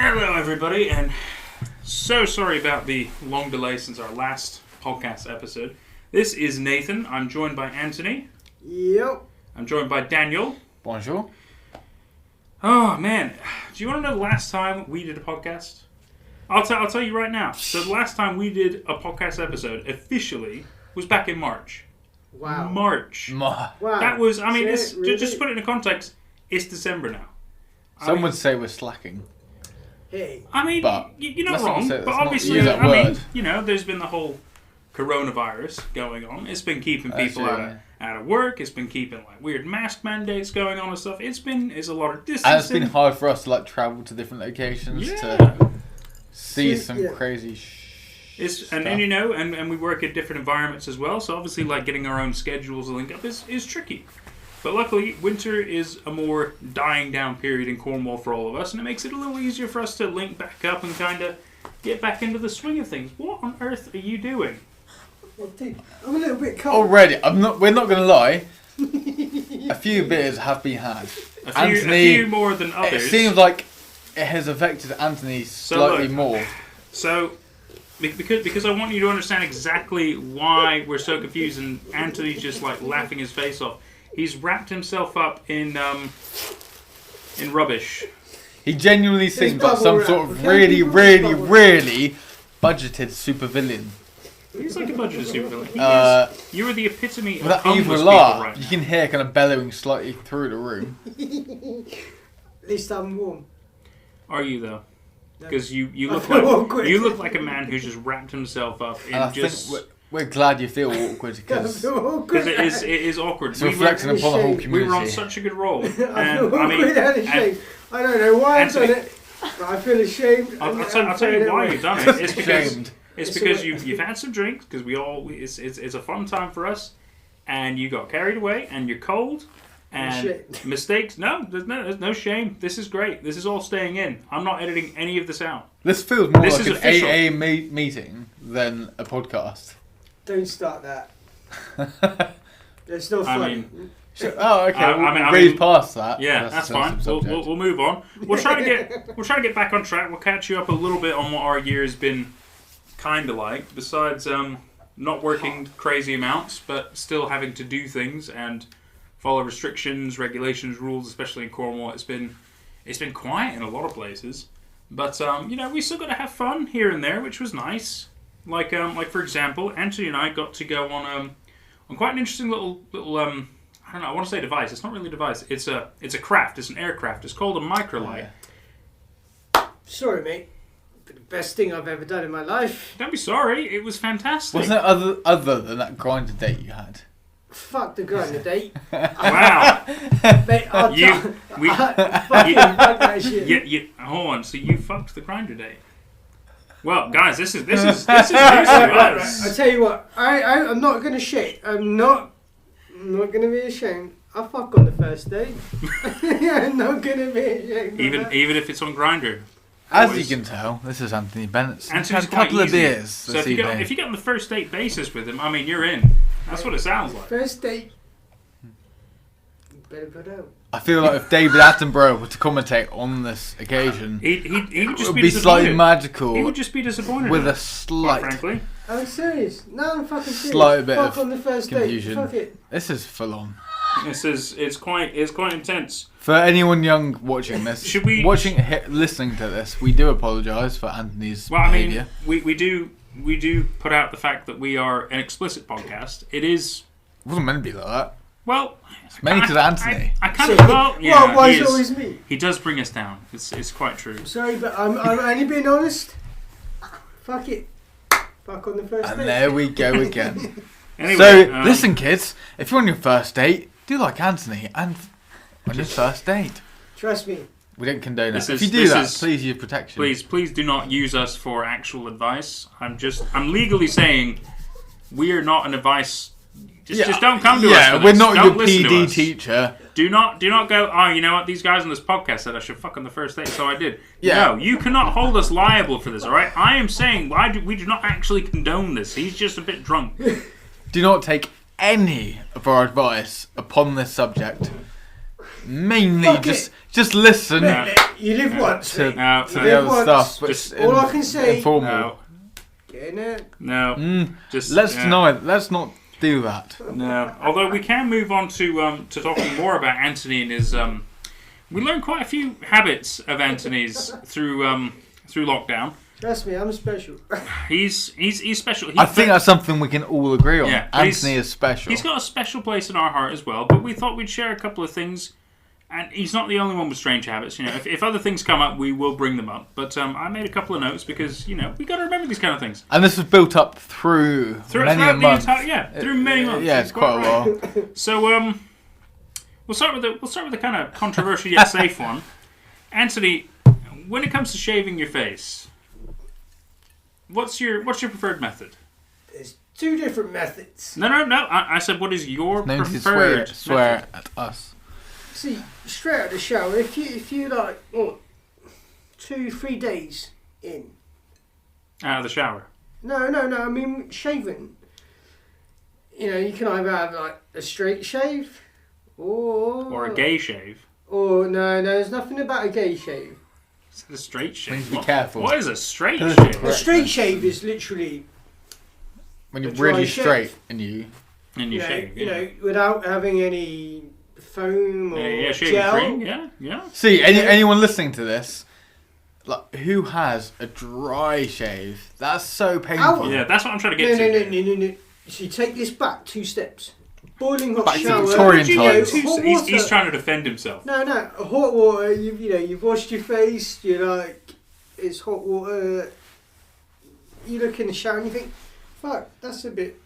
Hello, everybody, and so sorry about the long delay since our last podcast episode. This is Nathan. I'm joined by Anthony. Yep. I'm joined by Daniel. Bonjour. Oh, man. Do you want to know the last time we did a podcast? I'll tell you right now. So the last time we did a podcast episode officially was back in March. Wow. March. Wow. That was, I mean, it's, really? just to put it into context, it's December now. Some would say we're slacking. Hey. I mean, But you're not let's wrong, not say- but let's not obviously, use that I mean, word. you know, there's been the whole coronavirus going on. It's been keeping That's people true, out of work. It's been keeping like weird mask mandates going on and stuff. It's a lot of distancing. And it's been hard for us to like travel to different locations Yeah. to see some Yeah. crazy It's and you know, and we work at different environments as well. So obviously, like getting our own schedules to link up is tricky. But luckily, winter is a more dying down period in Cornwall for all of us, and it makes it a little easier for us to link back up and kind of get back into the swing of things. What on earth are you doing? I'm a little bit cold. Already, we're not going to lie. A few beers have been had. A few more than It others. seems like it has affected Anthony slightly look, more. So, because I want you to understand exactly why we're so confused, and Anthony's just like laughing his face off. He's wrapped himself up in rubbish. He genuinely seems like bubble some wrap, sort of okay? really, People really, bubble wrap. really budgeted supervillain. He's like a budget supervillain. You are the epitome of With that homeless evil people laugh, right you now. can hear kind of bellowing slightly through the room. At least I'm warm. Are you though? Because you I look feel like awkward. you look like a man who's just wrapped himself up in And I just think we're glad you feel awkward because because it is awkward. it's a reflection upon the whole community. We were on such a good roll, I and feel I awkward mean, and ashamed. I don't know why I've done Anthony- it, but I feel ashamed. I'll tell you why you've done it. It's because Shamed. It's It's because a- you've had some drinks, because it's a fun time for us, and you got carried away, and you're cold, and Shit. mistakes. No, there's no shame. This is great. This is all staying in. I'm not editing any of this out. This feels more This like is an official. AA meeting than a podcast. Don't start that. It's not I funny. mean, Oh, okay. I We'll mean- breeze past that. yeah, that's a fine. sensitive We'll subject. move on. We'll try to get back on track. We'll catch you up a little bit on what our year has been kind of like. Besides not working crazy amounts, but still having to do things and follow restrictions, regulations, rules, especially in Cornwall. It's been quiet in a lot of places, but you know, we still got to have fun here and there, which was nice. Like for example, Anthony and I got to go on quite an interesting little I don't know. I want to say device. It's not really a device. It's a craft. It's an aircraft. It's called a microlight. Sorry, mate. But the best thing I've ever done in my life. Don't be sorry. It was fantastic. Wasn't it other than that grinder date you had? Fuck the grinder date. Wow. Mate, I'll fuck that shit. You hold on. So you fucked the grinder date. Well, guys, this is news to us. I tell you what, I'm not gonna shake. I'm not gonna be ashamed. I fuck on the first date. I'm not gonna be ashamed. Even if it's on grinder. As you can tell, this is Anthony Bennett. He's Anthony's had a couple quite of easy. beers So this if you evening. get on the first date basis with him, I mean, you're in. That's what it sounds like. First date. You better put out. I feel like if David Attenborough were to commentate on this occasion, He would it just would be be slightly disappointed. magical He would just be disappointed. with in a it, quite slight. frankly. I'm serious. No, I'm fucking serious. Slight bit fuck of on the first confusion. date. Fuck it. This is full on. It's quite intense. For anyone young watching this, Should we- listening to this, we do apologise for Anthony's Well, I behaviour. mean, we do put out the fact that we are an explicit podcast. It is, It wasn't meant to be like that. well, Mainly to Anthony. I kind of Why he is it is. always me? He does bring us down. It's quite true. Sorry, but I'm only being honest. Fuck it. Fuck on the first And date. there we go again. Anyway, So, listen, kids, if you're on your first date, do like Anthony and on your first date. Trust me. We don't condone This it. is- If you do this that, is- please use protection. Please do not use us for actual advice. I'm legally saying we are not an advice. Just don't come to us. Yeah, for we're this. not Don't your listen to PD us. teacher. Do not go, oh, you know what, these guys on this podcast said I should fuck on the first date, so I did. Yeah. No, you cannot hold us liable for this, alright? I am saying we do not actually condone this. He's just a bit drunk. Do not take any of our advice upon this subject. Mainly Fuck just Just listen You live once. to, No, to no. the other Once. stuff. But Just- all I can say- informal. Getting it? No. Just Let's deny it. Let's not do that. No. Although we can move on to talking more about Anthony and his. We learned quite a few habits of Anthony's through lockdown. Trust me, I'm special. He's special. I think that's something we can all agree on. Yeah, Anthony is special. He's got a special place in our heart as well. But we thought we'd share a couple of things. And he's not the only one with strange habits. You know, if other things come up, we will bring them up. But I made a couple of notes because we got to remember these kind of things. And this was built up through many a month. Through many months. Yeah, it's quite a while. So we'll start with the kind of controversial yet safe one. Anthony, when it comes to shaving your face, what's your preferred method? There's 2 different methods. No. I said, what is your No need to preferred swear method? at us. See, straight out of the shower, if you like, 2-3 days in. Out of the shower. No, I mean shaving. You can either have like a straight shave, Or a gay shave. Or no, there's nothing about a gay shave. Is it a straight shave? Need to be careful. What is a straight Correct. shave? A straight shave is literally When you're a dry really shave. straight and you. And you shave. Yeah. without having any foam or Yeah, shaving gel. cream. Yeah. See, anyone listening to this, like, who has a dry shave? That's so painful. Yeah, that's what I'm trying to get to. No. So you take this back 2 steps. Boiling hot Back to shower. Victorian times. Hot He's water. trying to defend himself. No, hot water. You've washed your face. You're like, it's hot water. You look in the shower and you think, fuck, that's a bit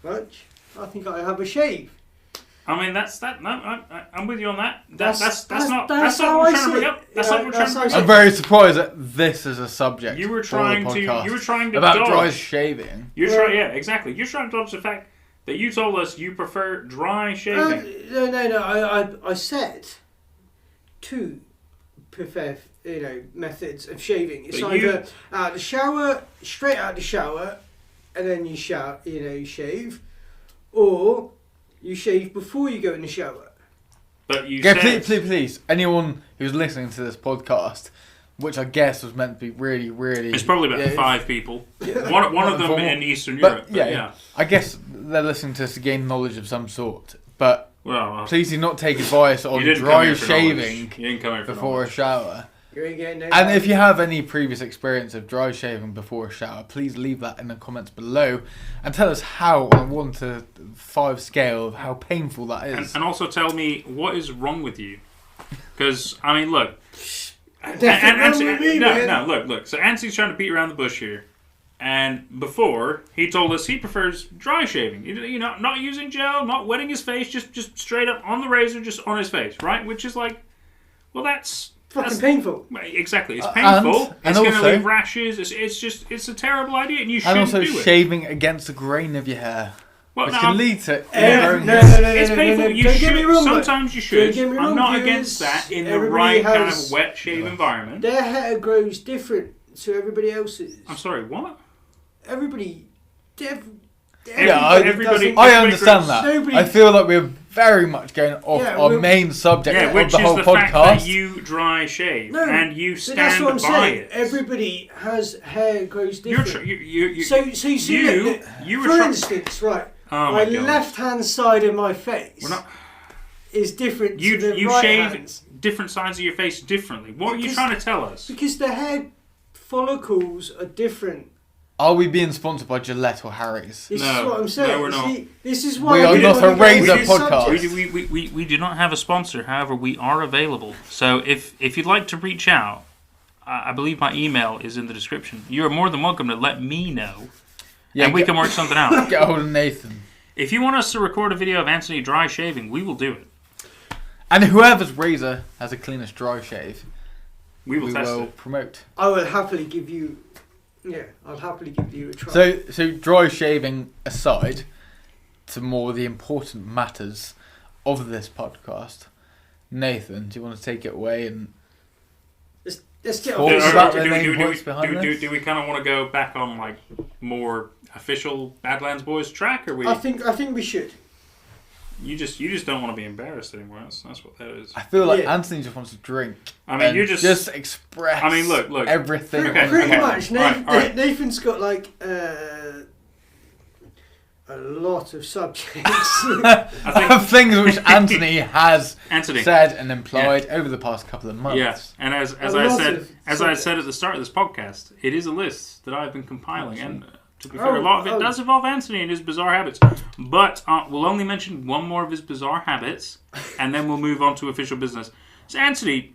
much. I think I have a shave. I mean, that's that. No, I'm with you on that. That's not that's what how we're I trying to see bring it. up. That's Yeah, not what we're that's trying to bring how I up. I'm very surprised that this is a subject. You were for trying the to. podcast You were trying to about dodge. dry shaving. Yeah, exactly. You're trying to dodge the fact that you told us you prefer dry shaving. No. I said 2 prefer methods of shaving. It's But either out of the shower, straight out of the shower, and then you shower. You shave, or you shave before you go in the shower. But you Yeah, said please. Anyone who's listening to this podcast, which I guess was meant to be really, really. it's probably about 5 people. One of them in Eastern Europe. But yeah, I guess they're listening to us to gain knowledge of some sort. But Well, please do not take advice on you didn't come dry here for shaving knowledge. You didn't come here for before a knowledge. shower. You ain't getting no And if you have any previous experience of dry shaving before a shower, please leave that in the comments below and tell us how on a 1 to 5 scale of how painful that is. And also tell me what is wrong with you. Because, I mean, look. Nothing wrong with me, man. Look. So Anthony's trying to beat around the bush here. And before, he told us he prefers dry shaving. Not using gel, not wetting his face, just straight up on the razor, just on his face, right? Which is like, well, that's fucking painful. Exactly, it's painful. And it's going to also- leave rashes. It's a terrible idea, and you And shouldn't also do it. shaving against the grain of your hair, Well, which no, can lead to No, ingrowing no, hair. no, It's painful. You Don't get me should. wrong, mate. Sometimes you Don't should. get me wrong, I'm not viewers. against that in the Everybody right kind has- of wet shave environment. Their hair grows different to everybody else's. I'm sorry, what? Everybody. Everybody- I understand that. Nobody- I feel like we're very much going off Yeah, our we're- main subject Yeah, of which the whole is the fact that podcast. you dry shave No, and you But stand that's what I'm by saying. it. Everybody has hair grows You're different. you so you see, look, you were for trying. instance, right, Oh my my god! left hand side of my face We're not. is different You to the you right shave hand. different sides of your face differently. What are you Because- trying to tell us? Because the hair follicles are different. Are we being sponsored by Gillette or Harry's? This No, is what I'm saying. no, we're not. See, this is why We I are didn't not wanna a go razor into podcast. subjects. We do not have a sponsor. However, we are available. So if you'd like to reach out, I believe my email is in the description. You are more than welcome to let me know, and we can work something out. Get a hold of Nathan. If you want us to record a video of Anthony dry shaving, we will do it. And whoever's razor has the cleanest dry shave, We will we test will it. promote. I will happily give you. Yeah, I'll happily give you a try. So dry shaving aside, to more the important matters of this podcast, Nathan, do you want to take it away and Let's get What on was this. that? the main points behind this? Do we kind of want to go back on like more official Badlands Boys track, or we? I think we should. You just don't want to be embarrassed anymore. That's what that is. I feel like Anthony just wants to drink. I mean, you're just express. I mean, look. Everything. Pretty much. All right. Nathan's got like a lot of subjects. I think of things which Anthony has Anthony. said and implied over the past couple of months. Yeah, and as I said at the start of this podcast, it is a list that I've been compiling, and to be fair, a lot of it does involve Anthony and his bizarre habits. But we'll only mention one more of his bizarre habits, and then we'll move on to official business. So, Anthony,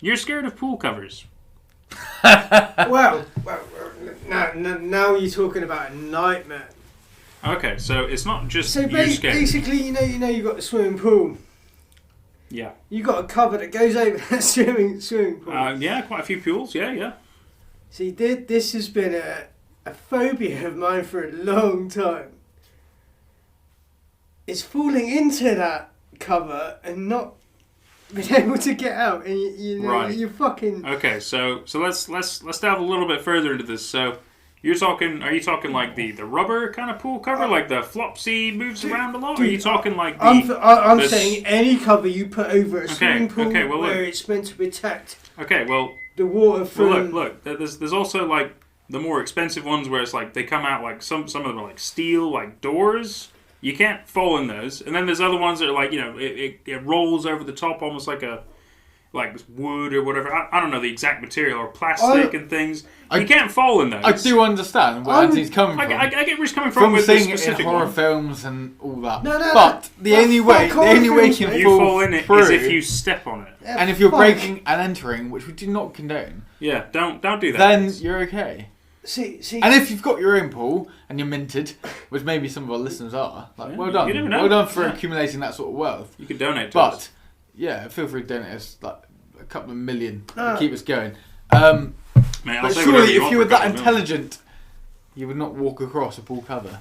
you're scared of pool covers. well, now you're talking about a nightmare. Okay, so it's not just so you're scared. basically, you know, you've got the swimming pool. Yeah. You got a cover that goes over that swimming pool. Yeah, quite a few pools. Yeah. See, this has been a phobia of mine for a long time. It's falling into that cover and not being able to get out, and you know, right. you're fucking. Okay, so let's delve a little bit further into this. So. Are you talking like the rubber kind of pool cover, like the flopsy moves around a lot? Or are you talking like I'm saying any cover you put over a swimming pool where it's meant to protect the water from... Well, look, there's also like the more expensive ones where it's like they come out like some of them are like steel, like doors. You can't fall in those. And then there's other ones that are like, you know, it rolls over the top almost like wood or whatever. I don't know the exact material, or plastic and things. You can't fall in those. I do understand where Anthony's coming from. I get where he's coming from with seeing this it in specific horror one. films and all that. No. The only way you fall in it is if you step on it. And if you're breaking and entering, which we do not condone. Yeah, don't do that. Then you're okay. See. And if you've got your own pool and you're minted, which maybe some of our listeners are, well done. You never know. Well done for accumulating that sort of wealth. You could donate to us. But feel free to donate us like a couple of million to keep us going. Man, but surely, if you were that intelligent, you would not walk across a pool cover.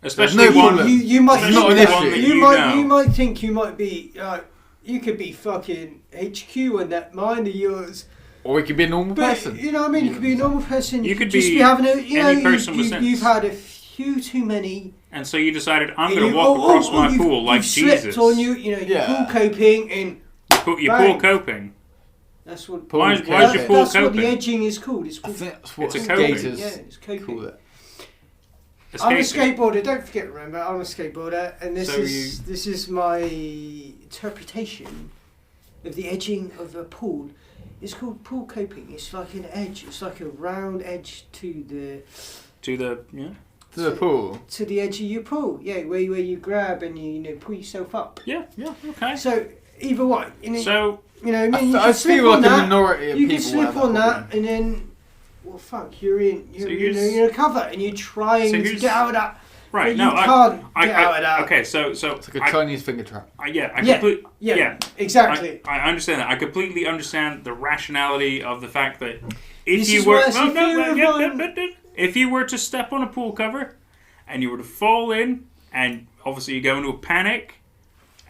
Especially one. You might think not an issue. You might think you might be. You could be fucking HQ in that mind of yours. Or it could be a normal person. You know what I mean? You could be a normal person. You could just be having any person with sense. You've had a few too many. And so you decided, I'm going to walk across my pool like Jesus. Slipped on your pool coping and. Your pool coping. That's what. Why is your pool that's coping? what the edging is called. It's called. That's what it's a coping. skaters it's coping. call it. I'm a skateboarder. Don't forget, remember, I'm a skateboarder, and this is my interpretation of the edging of a pool. It's called pool coping. It's like an edge. It's like a round edge to the pool. To the edge of your pool. Yeah, where you grab and you pull yourself up. Yeah. Okay. So either way, you know. So I feel like a minority of people. You can slip on that, and then, well, fuck, you're in a cover, and you're trying to get out of that. Right, no, you can't get out of that. Okay, so it's like a Chinese finger trap. Exactly. I understand that. I completely understand the rationality of the fact that if you were to step on a pool cover and you were to fall in, and obviously you go into a panic,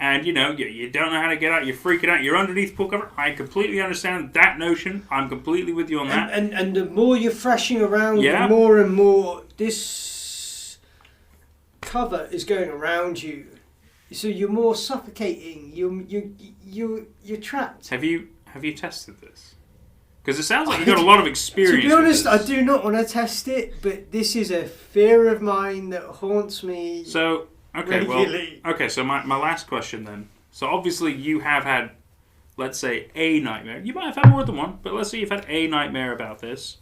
and you don't know how to get out, you're freaking out, you're underneath the pool cover. I completely understand that notion. I'm completely with you on that. And the more you're thrashing around, the more and more this cover is going around you, so you're more suffocating. You're trapped. Have you tested this? Because it sounds like you've got a lot of experience. To be honest, with this. I do not want to test it, but this is a fear of mine that haunts me. So regularly. So my last question then. So obviously you have had, let's say, a nightmare. You might have had more than one, but let's say you've had a nightmare about this.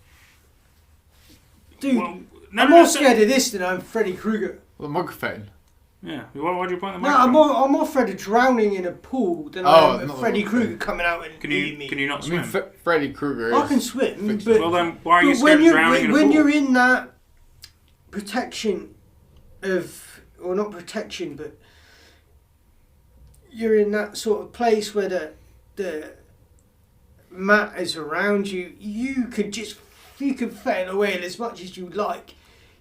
Dude, I'm more scared of this than I'm Freddy Krueger. The microphone. Yeah. Why'd you point the microphone? No, I'm more afraid of drowning in a pool than I am Freddy Krueger coming out and eating me. Can you not swim? Freddy Krueger. I can swim, but well then, why are you scared of drowning in a pool? When you're in that protection of, or not protection, but you're in that sort of place where the mat is around you, you could fail away as much as you like.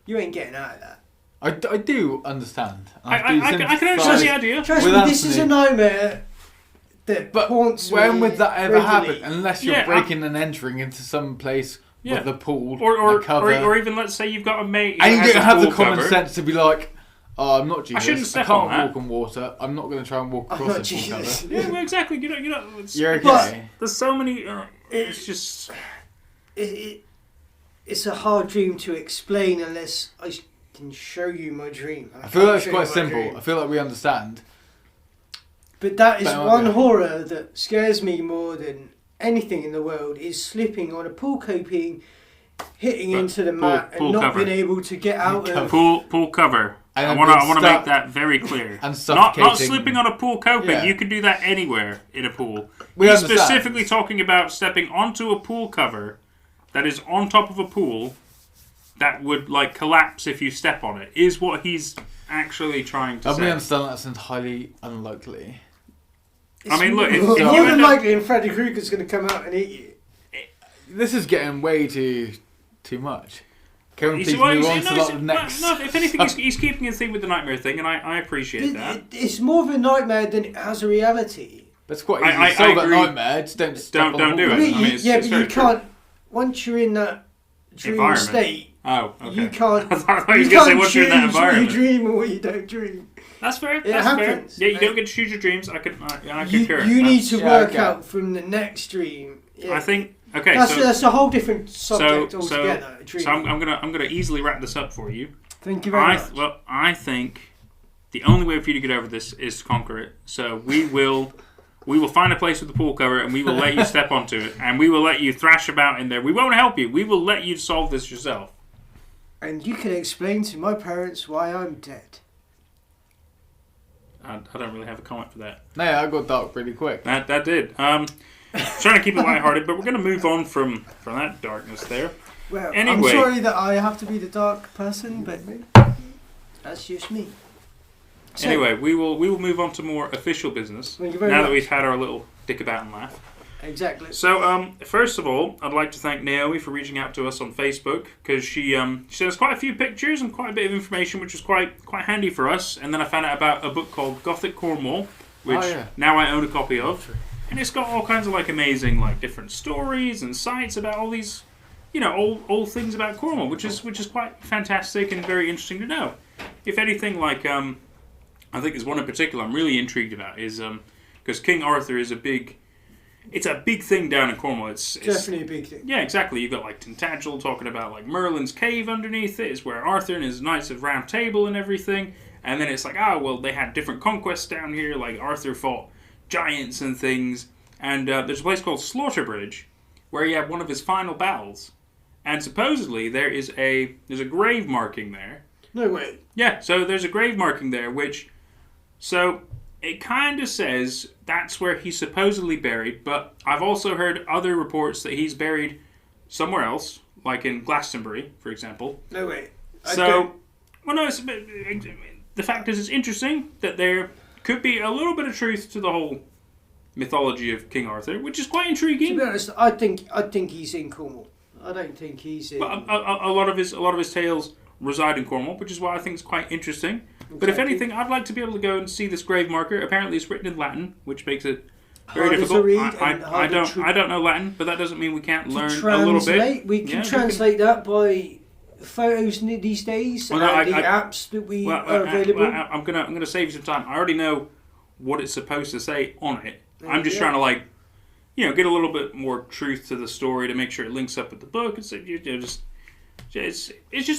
You ain't getting out of that. I do understand. I can understand the idea. Trust me, this is a nightmare that haunts me. When would that ever regularly. happen? Unless you're breaking and entering into some place with a pool, or a cover. Or even let's say you've got a mate, and you don't have the common sense to be like, Oh, I'm not Jesus. I shouldn't step can't on that. walk on water. I'm not going to try and walk I'm across not this pool Jesus. cover. Yeah, well, exactly. You're okay. But- There's so many. It's just. It's a hard dream to explain unless I can show you my dream. I feel like it's can't quite show you my simple. dream. I feel like we understand. But that is But, one okay. horror that scares me more than anything in the world, is slipping on a pool coping, hitting But into the pool- mat pool and not cover. being able to get out of... Pool cover. And I then want to being make stuck that very clear. and Not suffocating. slipping on a pool coping. Yeah. You can do that anywhere in a pool. We He's understand. specifically talking about stepping onto a pool cover that is on top of a pool that would like collapse if you step on it. Is what he's actually trying to We say. understand that's entirely unlikely. I mean, look, if more you than end up- likely, Freddy Krueger's going to come out and eat you. This is getting way too much. Can we You please see what move you on see? to No, like the next? no, if anything, he's keeping his thing with the nightmare thing, and I appreciate that. It's more of a nightmare than it has a reality. That's quite easy I to solve that agree. nightmare. Just don't step on Don't the do pool it. I cover. mean, it's- yeah, it's but very you true. can't... Once you're in that dream Environment. state, Oh, okay. you can't... I thought you You were going to say can't once you're in that choose what you environment. dream or what you don't dream. That's fair. It That's happens. fair. Yeah, you don't get to choose your dreams. I You, concur. you need to Yeah, work okay. out from the next dream. Yeah. I think. Okay, that's a whole different subject so altogether. dream. so I'm gonna easily wrap this up for you. Thank you very much. I think the only way for you to get over this is to conquer it. So we will find a place with the pool cover and we will let you step onto it and we will let you thrash about in there. We won't help you. We will let you solve this yourself. And you can explain to my parents why I'm dead. I don't really have a comment for that. No, I got dark pretty quick. That did. Trying to keep it lighthearted, but we're going to move on from that darkness there. Well, Anyway. I'm sorry that I have to be the dark person, but that's just me. So, Anyway, we will move on to more official business Thank you very now that much. we've had our little dick about and laugh. Exactly. So, first of all, I'd like to thank Naomi for reaching out to us on Facebook because she sent us quite a few pictures and quite a bit of information, which was quite handy for us. And then I found out about a book called Gothic Cornwall, which now I own a copy of, and it's got all kinds of like amazing like different stories and sites about all these, old things about Cornwall, which is quite fantastic and very interesting to know. If anything, like I think there's one in particular I'm really intrigued about is because King Arthur is a big thing down in Cornwall. It's Definitely a big thing. yeah, exactly. You've got like Tintagel talking about like Merlin's cave underneath it is where Arthur and his Knights of Round Table and everything. And then it's like, they had different conquests down here. Like Arthur fought giants and things. And there's a place called Slaughterbridge where he had one of his final battles. And supposedly there's a grave marking there. No way. Yeah, so there's a grave marking there, so it kind of says that's where he's supposedly buried, but I've also heard other reports that he's buried somewhere else, like in Glastonbury, for example. No way. The fact is it's interesting that there could be a little bit of truth to the whole mythology of King Arthur, which is quite To intriguing. be honest, I think he's in Cornwall. I don't think he's in... But a lot of his tales reside in Cornwall, which is why I think it's quite interesting. But if Exactly. anything, I'd like to be able to go and see this grave marker. Apparently, it's written in Latin, which makes it very Harder to difficult. read and I harder I don't know Latin, but that doesn't mean we can't to learn a little bit. We can Yeah, translate that by photos these days Well, no, and I- the apps that we Well, are available. I'm gonna save you some time. I already know what it's supposed to say on it. I'm just Yeah. trying to get a little bit more truth to the story to make sure it links up with the book. It's just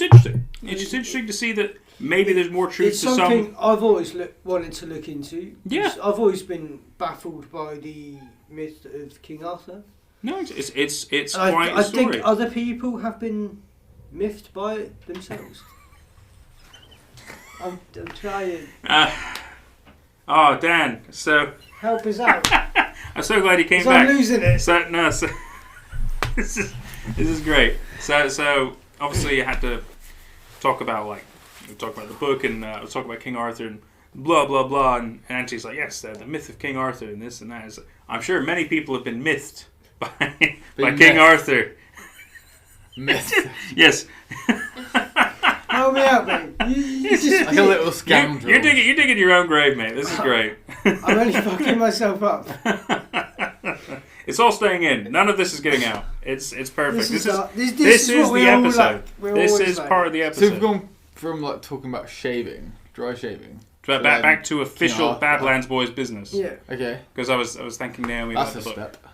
interesting. It's just interesting to see that maybe there's more truth It's to something some. I've always wanted to look into. Yeah. I've always been baffled by the myth of King Arthur. No, it's And quite I a story. think other people have been miffed by it themselves. I'm trying. Oh, Dan. So Help us out. I'm so glad you came 'Cause I'm back. losing it. So this is great. So obviously you had to talk about the book and talk about King Arthur and blah blah blah. And Angie's like, yes, the myth of King Arthur and this and that. Is, I'm sure many people have been mythed by King mythed. Arthur. Myth. Yes. Help me out, mate. You just, Like a little scoundrel. You're digging your own grave, mate. This is great. I'm only fucking myself up. It's all staying in. None of this is getting out. It's perfect. This This is what the we're all episode. like. We're This always is like. part of the So episode. we've gone from like talking about shaving dry shaving. But back to official King Badlands Boys business. Yeah. Okay. Because I was thanking Naomi That's about a the book. step.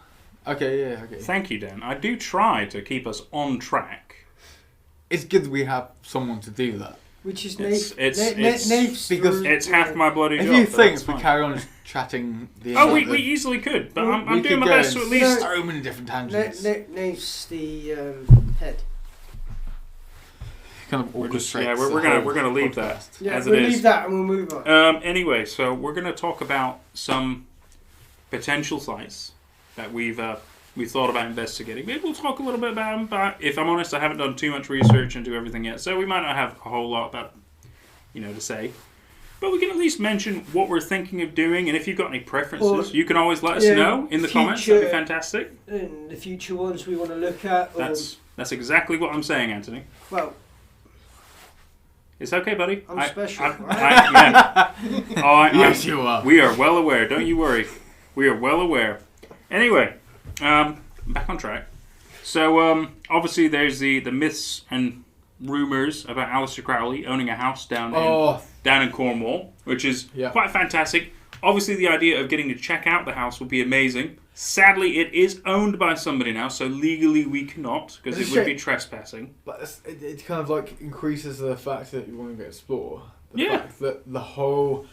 Okay, yeah, okay. Thank you, Dan. I do try to keep us on track. It's good that we have someone to do that. Which is It's Nate's because It's half my bloody If job. you but think that's we fine. carry on chatting the Oh, we easily could, but I'm doing my best to at least. so many different tangents. Nate's the head. Kind of orchestrates. We're gonna leave that Yeah, as we'll it is. leave that and we'll move on. Anyway, so we're gonna talk about some potential sites that we've thought about investigating. Maybe we'll talk a little bit about them. But if I'm honest, I haven't done too much research into everything yet, so we might not have a whole lot about to say. But we can at least mention what we're thinking of doing, and if you've got any preferences, you can always let us know in the comments. That'd be fantastic. And the future ones we want to look at. That's exactly what I'm saying, Anthony. Well, it's okay, buddy. I'm special, right? Yeah. Yes, you are. We are well aware. Don't you worry. We are well aware. Anyway, back on track. So, obviously, there's the myths and rumours about Aleister Crowley owning a house down in Cornwall, which is quite fantastic. Obviously, the idea of getting to check out the house would be amazing. Sadly, it is owned by somebody now, so legally we cannot, because it would be trespassing. But it kind of like increases the fact that you want to explore. The Yeah. fact that the whole...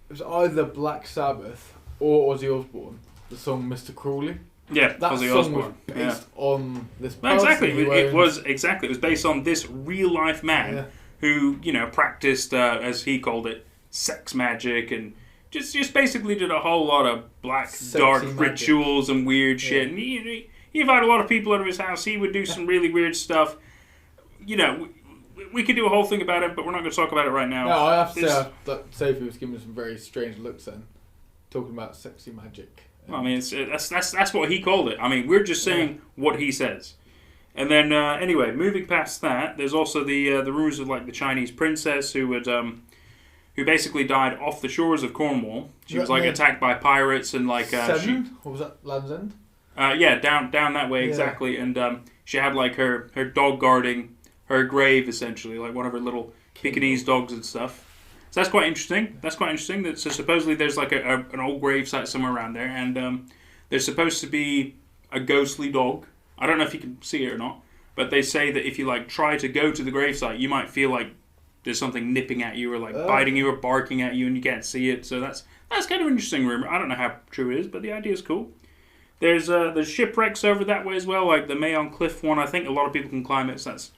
It was either Black Sabbath or Ozzy Osbourne, the song Mr. Crawley. Yeah, That Ozzy song Osbourne. was based on this No, person exactly. who It owns- was based on this real life man who practiced as he called it sex magic and just basically did a whole lot of black Sexy dark magic. rituals and weird shit. And he invited a lot of people out of his house. He would do some really weird stuff. We could do a whole thing about it, but we're not going to talk about it right now. No, I have to say that Sophie was giving me some very strange looks then, talking about sexy magic. Well, I mean, that's what he called it. I mean, we're just saying what he says. And then, anyway, moving past that, there's also the rumors of like the Chinese princess who basically died off the shores of Cornwall. She was like attacked by pirates and like Seven? What was that? Land's End? down that way exactly. And she had like her dog guarding her grave essentially, like one of her little Pekingese dogs and stuff. So that's quite interesting. So supposedly there's like an old grave site somewhere around there, and there's supposed to be a ghostly dog. I don't know if you can see it or not, but they say that if you like try to go to the gravesite, you might feel like there's something nipping at you or like biting you or barking at you, and you can't see it. So that's kind of an interesting rumor. I don't know how true it is, but the idea is cool. There's shipwrecks over that way as well, like the Mayon Cliff one. I think a lot of people can climb it, so that's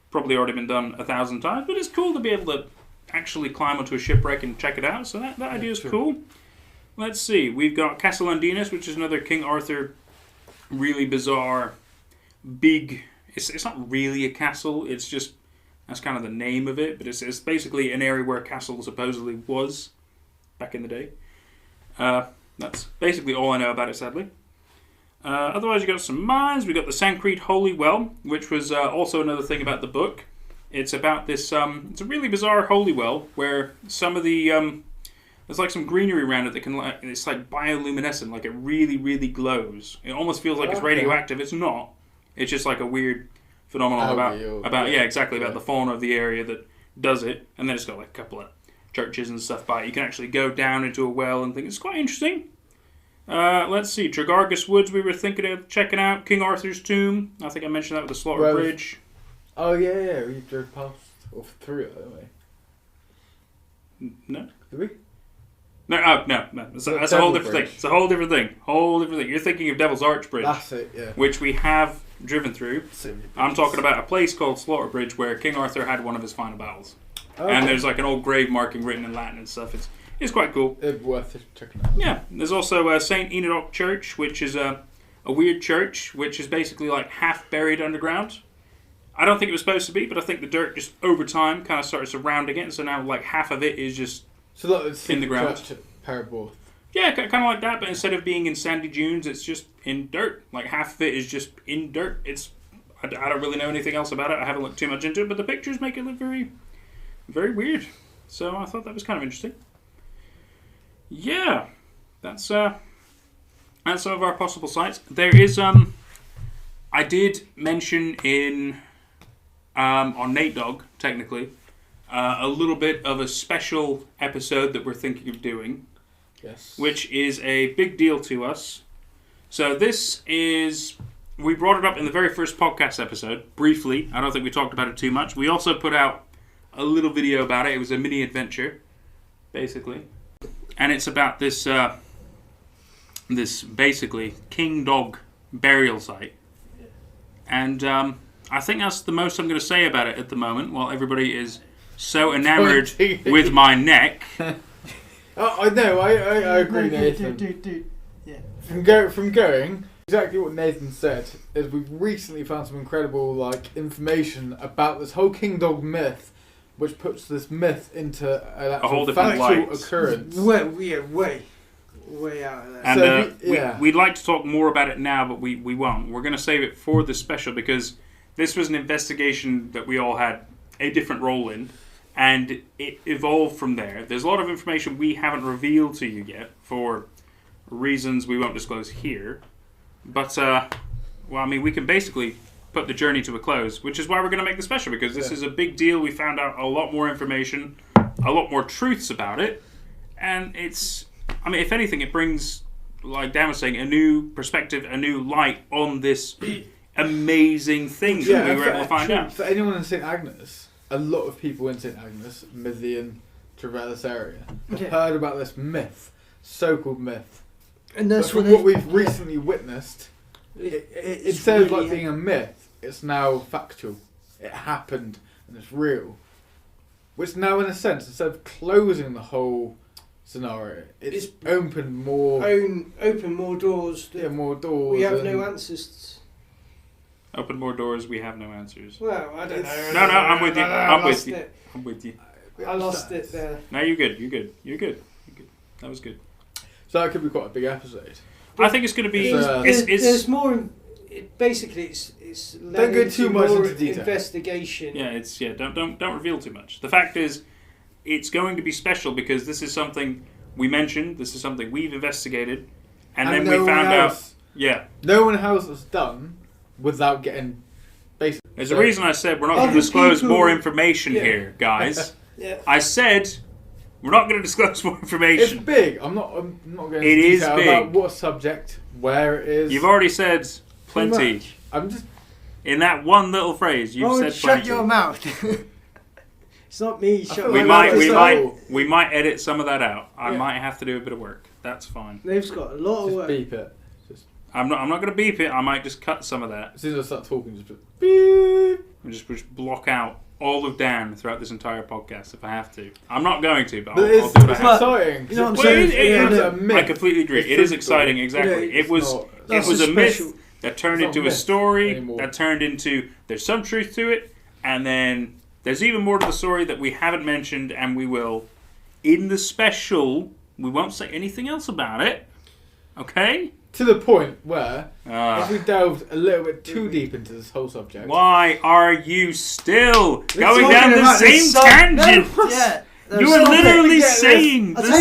probably already been done 1,000 times. But it's cool to be able to actually climb onto a shipwreck and check it out. So that idea is cool. Let's see. We've got Castle Undinus, which is another King Arthur really bizarre, big... It's not really a castle. It's just... That's kind of the name of it. But it's basically an area where a castle supposedly was back in the day. That's basically all I know about it, sadly. Otherwise, you got some mines. We got the Sancrete Holy Well, which was also another thing about the book. It's about this. It's a really bizarre holy well where some of the there's like some greenery around it that can it's like bioluminescent, like it really, really glows. It almost feels like it's radioactive. It's not. It's just like a weird phenomenon about the fauna of the area that does it. And then it's got like a couple of churches and stuff by it. You can actually go down into a well and think it's quite interesting. Let's see, Tregargus Woods we were thinking of checking out. King Arthur's Tomb. I think I mentioned that with the Slaughter Bridge. Oh yeah, we drove past or through it, didn't we? No. Did we? No. That's a whole different thing. It's a whole different thing. You're thinking of Devil's Arch Bridge. That's it, yeah. Which we have driven through. I'm talking about a place called Slaughter Bridge where King Arthur had one of his final battles. Okay. And there's like an old grave marking written in Latin and stuff. It's quite cool. It's worth checking out. Yeah. There's also St. Enoch Church, which is a weird church, which is basically like half buried underground. I don't think it was supposed to be, but I think the dirt just over time kind of started surrounding it, and so now like half of it is just in the ground. Church at Paraborth. Yeah, kind of like that, but instead of being in sandy dunes, it's just in dirt. Like half of it is just in dirt. I don't really know anything else about it. I haven't looked too much into it, but the pictures make it look very, very weird. So I thought that was kind of interesting. Yeah, that's some of our possible sites. There is I did mention on Nate Dogg, technically, a little bit of a special episode that we're thinking of doing, Yes. which is a big deal to us. So this is... We brought it up in the very first podcast episode, briefly. I don't think we talked about it too much. We also put out a little video about it. It was a mini adventure, basically. And it's about this basically king dog burial site. And I think that's the most I'm going to say about it at the moment, while everybody is so enamored with my neck. I know, I agree, Nathan. Dude. Yeah. From going, exactly what Nathan said, is we've recently found some incredible information about this whole king dog myth, which puts this myth into an A whole actual different factual light. occurrence. Way out of there. And we'd like to talk more about it now, but we won't. We're going to save it for the special because this was an investigation that we all had a different role in, and it evolved from there. There's a lot of information we haven't revealed to you yet for reasons we won't disclose here. But, we can basically put the journey to a close, which is why we're going to make the special, because this is a big deal. We found out a lot more information, a lot more truths about it, and it's... if anything, it brings, like Dan was saying, a new perspective, a new light on this amazing thing that we were able to find out. For anyone in St Agnes, a lot of people in St Agnes, Midlothian, Trevellus area, have heard about this myth, so-called myth. And that's what we've recently witnessed. Instead of being a myth, it's now factual. It happened and it's real. Which now, in a sense, instead of closing the whole scenario, it's opened more. Open more doors. More doors. We have no answers. Open more doors. We have no answers. Well, I don't know. No, I'm with you. I'm with you. I lost it there. No, you're good. You're good. That was good. So that could be quite a big episode. I think it's going to be. There's more. Basically, it's don't go too much into detail. Investigation. Yeah, don't reveal too much. The fact is, it's going to be special because this is something we mentioned. This is something we've investigated, and then we found out. Yeah, no one else has done without getting. Basically, there's a reason I said we're not going to disclose more information here, guys. Yeah. I said we're not going to disclose more information. It's big. I'm not going into It is detail big. about what subject, where it is. You've already said plenty. I'm just in that one little phrase. You've said shut plenty. your mouth. It's not me. We might edit some of that out. I might have to do a bit of work. That's fine. They've got a lot of work. Beep it. I'm not going to beep it. I might just cut some of that. As soon as I start talking, just beep. And just block out all of Dan throughout this entire podcast if I have to. I'm not going to, but I'll But do what I it's have. exciting. You know what I'm saying? I completely agree. It is exciting. Exactly. It was a myth that turned into a story that turned into there's some truth to it, and then there's even more to the story that we haven't mentioned, and we will in the special. We won't say anything else about it. Okay. To the point where, if we delved a little bit too deep into this whole subject... Why are you still going down the same tangent? You are literally saying... I'll tell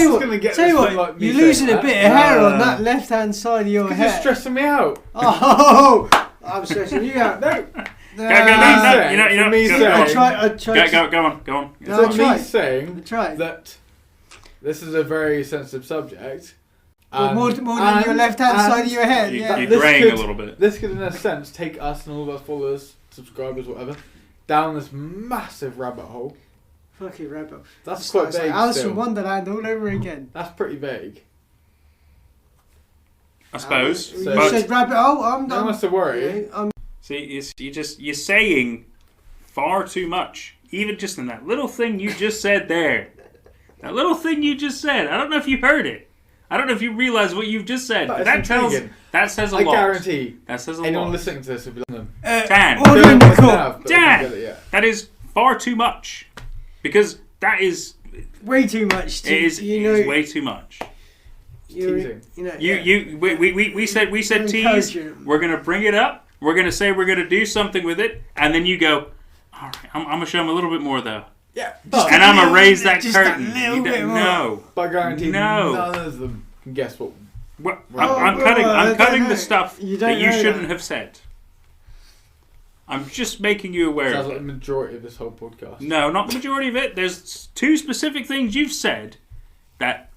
you what, you're losing a bit of hair on that left-hand side of your head. You're stressing me out. Oh, I'm stressing you out. No. Go on. It's me saying that this is a very sensitive subject. More than your left-hand side of your head. You're graying a little bit. This could, in a sense, take us and all of our followers, subscribers, whatever, down this massive rabbit hole. Fucking rabbit hole. That's quite vague. Alice in Wonderland all over again. That's pretty vague. I suppose. You said rabbit hole. I'm done. Don't have to worry. See, you're saying far too much. Even just in that little thing you just said there. That little thing you just said. I don't know if you heard it. I don't know if you realise what you've just said. But that says a lot. I guarantee. That says a anyone lot. listening to this will be like, Dan. Dan. That is far too much. Because that is way too much. It is way too much. Teasing. We said tease. We're gonna bring it up. We're gonna say we're gonna do something with it, and then you go, all right. I'm gonna show them a little bit more though. Yeah, and I'm gonna raise that curtain. No, but I guarantee none of them can guess what. I'm cutting the stuff that you shouldn't have said. I'm just making you aware Sounds of like it. the majority of this whole podcast. No, not the majority of it. There's 2 specific things you've said that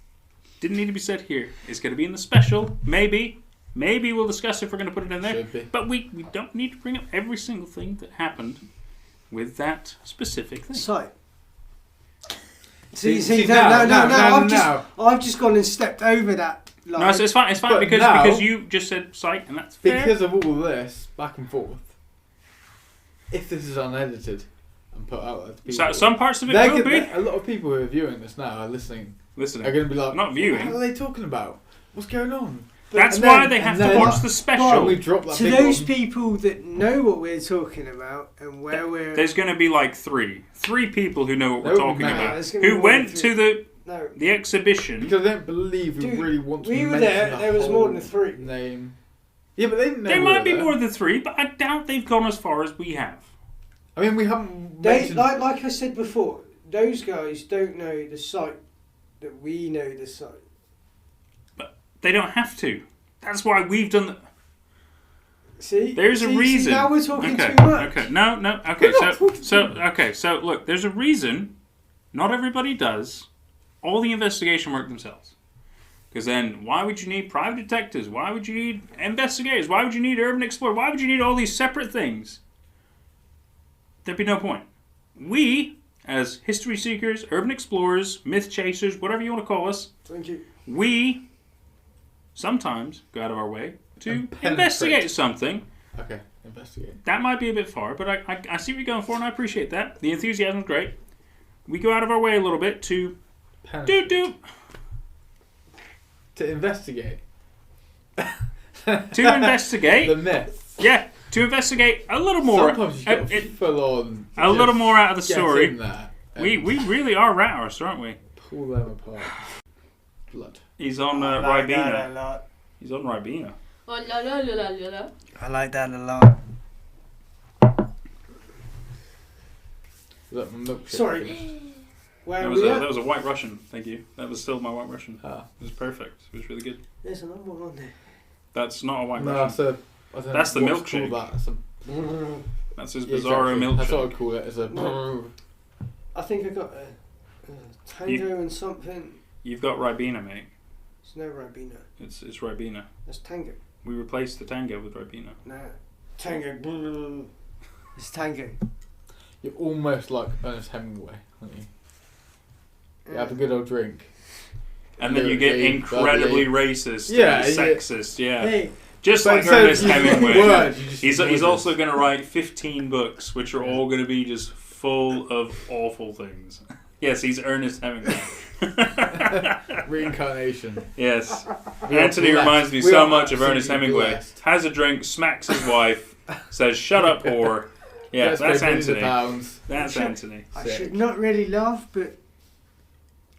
didn't need to be said here. It's going to be in the special. Maybe we'll discuss if we're going to put it in there. Should be. But we don't need to bring up every single thing that happened with that specific thing. So. See, No. I've just gone and stepped over that. Like, No, it's fine. It's fine But because now- you just said psych, and that's fair. Because of all this back and forth, if this is unedited and put out to people, So some parts of it they're will be a lot of people who are viewing this now are listening. listening. Are going to be like, Not viewing. What are they talking about? What's going on? That's And why then- they have and to then- watch the When special. we drop that to big those one, people that know what we're talking about and where we're. There's going to be like three people who know what we're There will be talking mad. about, There's gonna be who more went than to No. the exhibition. because I don't believe we Dude, really want to we were mention there, the there was more than whole 3. name. Yeah, but they didn't know There we might were be there. more than 3, but I doubt they've gone as far as we have. I mean, we haven't They, mentioned... like I said before, those guys don't know the site that we know the site. They don't have to. That's why we've done the... See? There's a reason. See, now we're talking Okay, too much. okay. No. Okay, We're not talking so look, there's a reason not everybody does all the investigation work themselves. Because then, why would you need private detectives? Why would you need investigators? Why would you need urban explorers? Why would you need all these separate things? There'd be no point. We, as history seekers, urban explorers, myth chasers, whatever you want to call us, Thank you. we sometimes go out of our way to And penetrate. investigate something. Okay, investigate. That might be a bit far, but I see what you're going for, and I appreciate that. The enthusiasm's great. We go out of our way a little bit to Penetrate. To investigate. to investigate. The myth. Yeah, to investigate a little more. Sometimes you get full on. A little more out of the get story. in there and We really are rat-arse, aren't we? pull them apart. Blood. He's on I like that a Ribena. lot. He's on Ribena. Oh, la la la la la la. I like that a lot. Look, my milkshake Sorry. finished. Where That are was, we that at? was a White Russian, thank you. That was still my White Russian. Ah. It was perfect. It was really good. There's another one on there. That's not a White No, Russian. that's I don't That's know the what to call milkshake. that. It's a, That's his yeah, Bizarro exactly. That's what milkshake. I'd call it. It's a. No. I think I got a Tango and something. You've got Ribena, mate. It's no Ribena. It's Ribena. That's Tango. We replaced the Tango with Ribena. Nah. Tango. It's Tango. You're almost like Ernest Hemingway, aren't you? You have a good old drink. And then you get Lyrically, incredibly bubbly. racist Yeah, and yeah. sexist, yeah. Hey, Just But like instead of Ernest using Hemingway. words, you just He's use noises. also going to write 15 books, which are all going to be just full of awful things. Yes, he's Ernest Hemingway. Reincarnation. Yes. We are Anthony blessed. reminds me We so are much of Ernest absolutely Hemingway. blessed. Has a drink, smacks his wife, says, "Shut up, whore." Yeah, Let's that's pay millions of Anthony. pounds. That's Sure. Anthony. I Sick. should not really laugh, but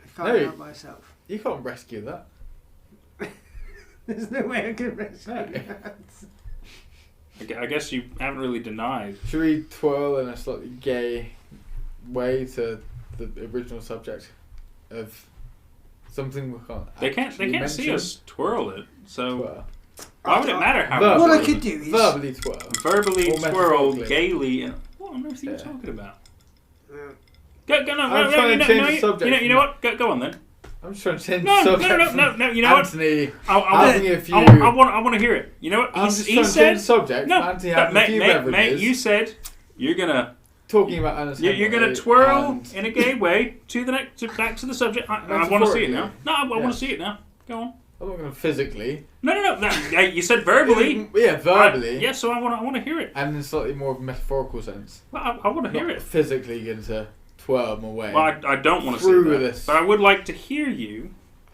I can't No. help myself. You can't rescue that. There's no way I can rescue No. that. I guess you haven't really denied. Should we twirl in a slightly gay way to the original subject of something we can't They can't actually see mention? us twirl it. So Twirl. why would it matter how Verbally. What I we could do is Verbally twirl. verbally Or twirl metaphorically. gaily? And what on earth are you Yeah. talking about? Uh, Go no, I'm trying to change the subject. You know what? Go on then. I'm just trying to change No, the no, subject. no. You know what? Anthony I having a few. want to hear it. You know what? I'm just He trying to change said the subject. no. Anthony but having a few beverages. mate, you said you're gonna talking about Ernest you're gonna Hemingway twirl and- in a gay way to the next back to the subject. I want to see it now. No, I want Yeah. to see it now. Go on. I'm not going to physically. No. Hey, you said verbally. Yeah, verbally. Yeah, so I want to hear it. And in slightly more of a metaphorical sense. Well, I want to hear Not it. physically going to twirl my way Well, I don't want to see Through that, this. but I would like to hear you.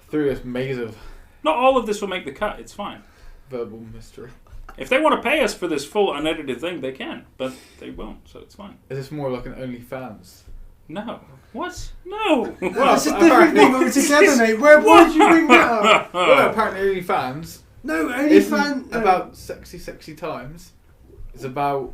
through this maze of Not all of this will make the cut. It's fine. verbal mystery. If they want to pay us for this full unedited thing, they can, but they won't, so it's fine. Is this more like an OnlyFans? No. What? No. That's a different thing altogether, mate. Why did you bring that up? Well, apparently OnlyFans No, only isn't fan. No. about sexy times. It's about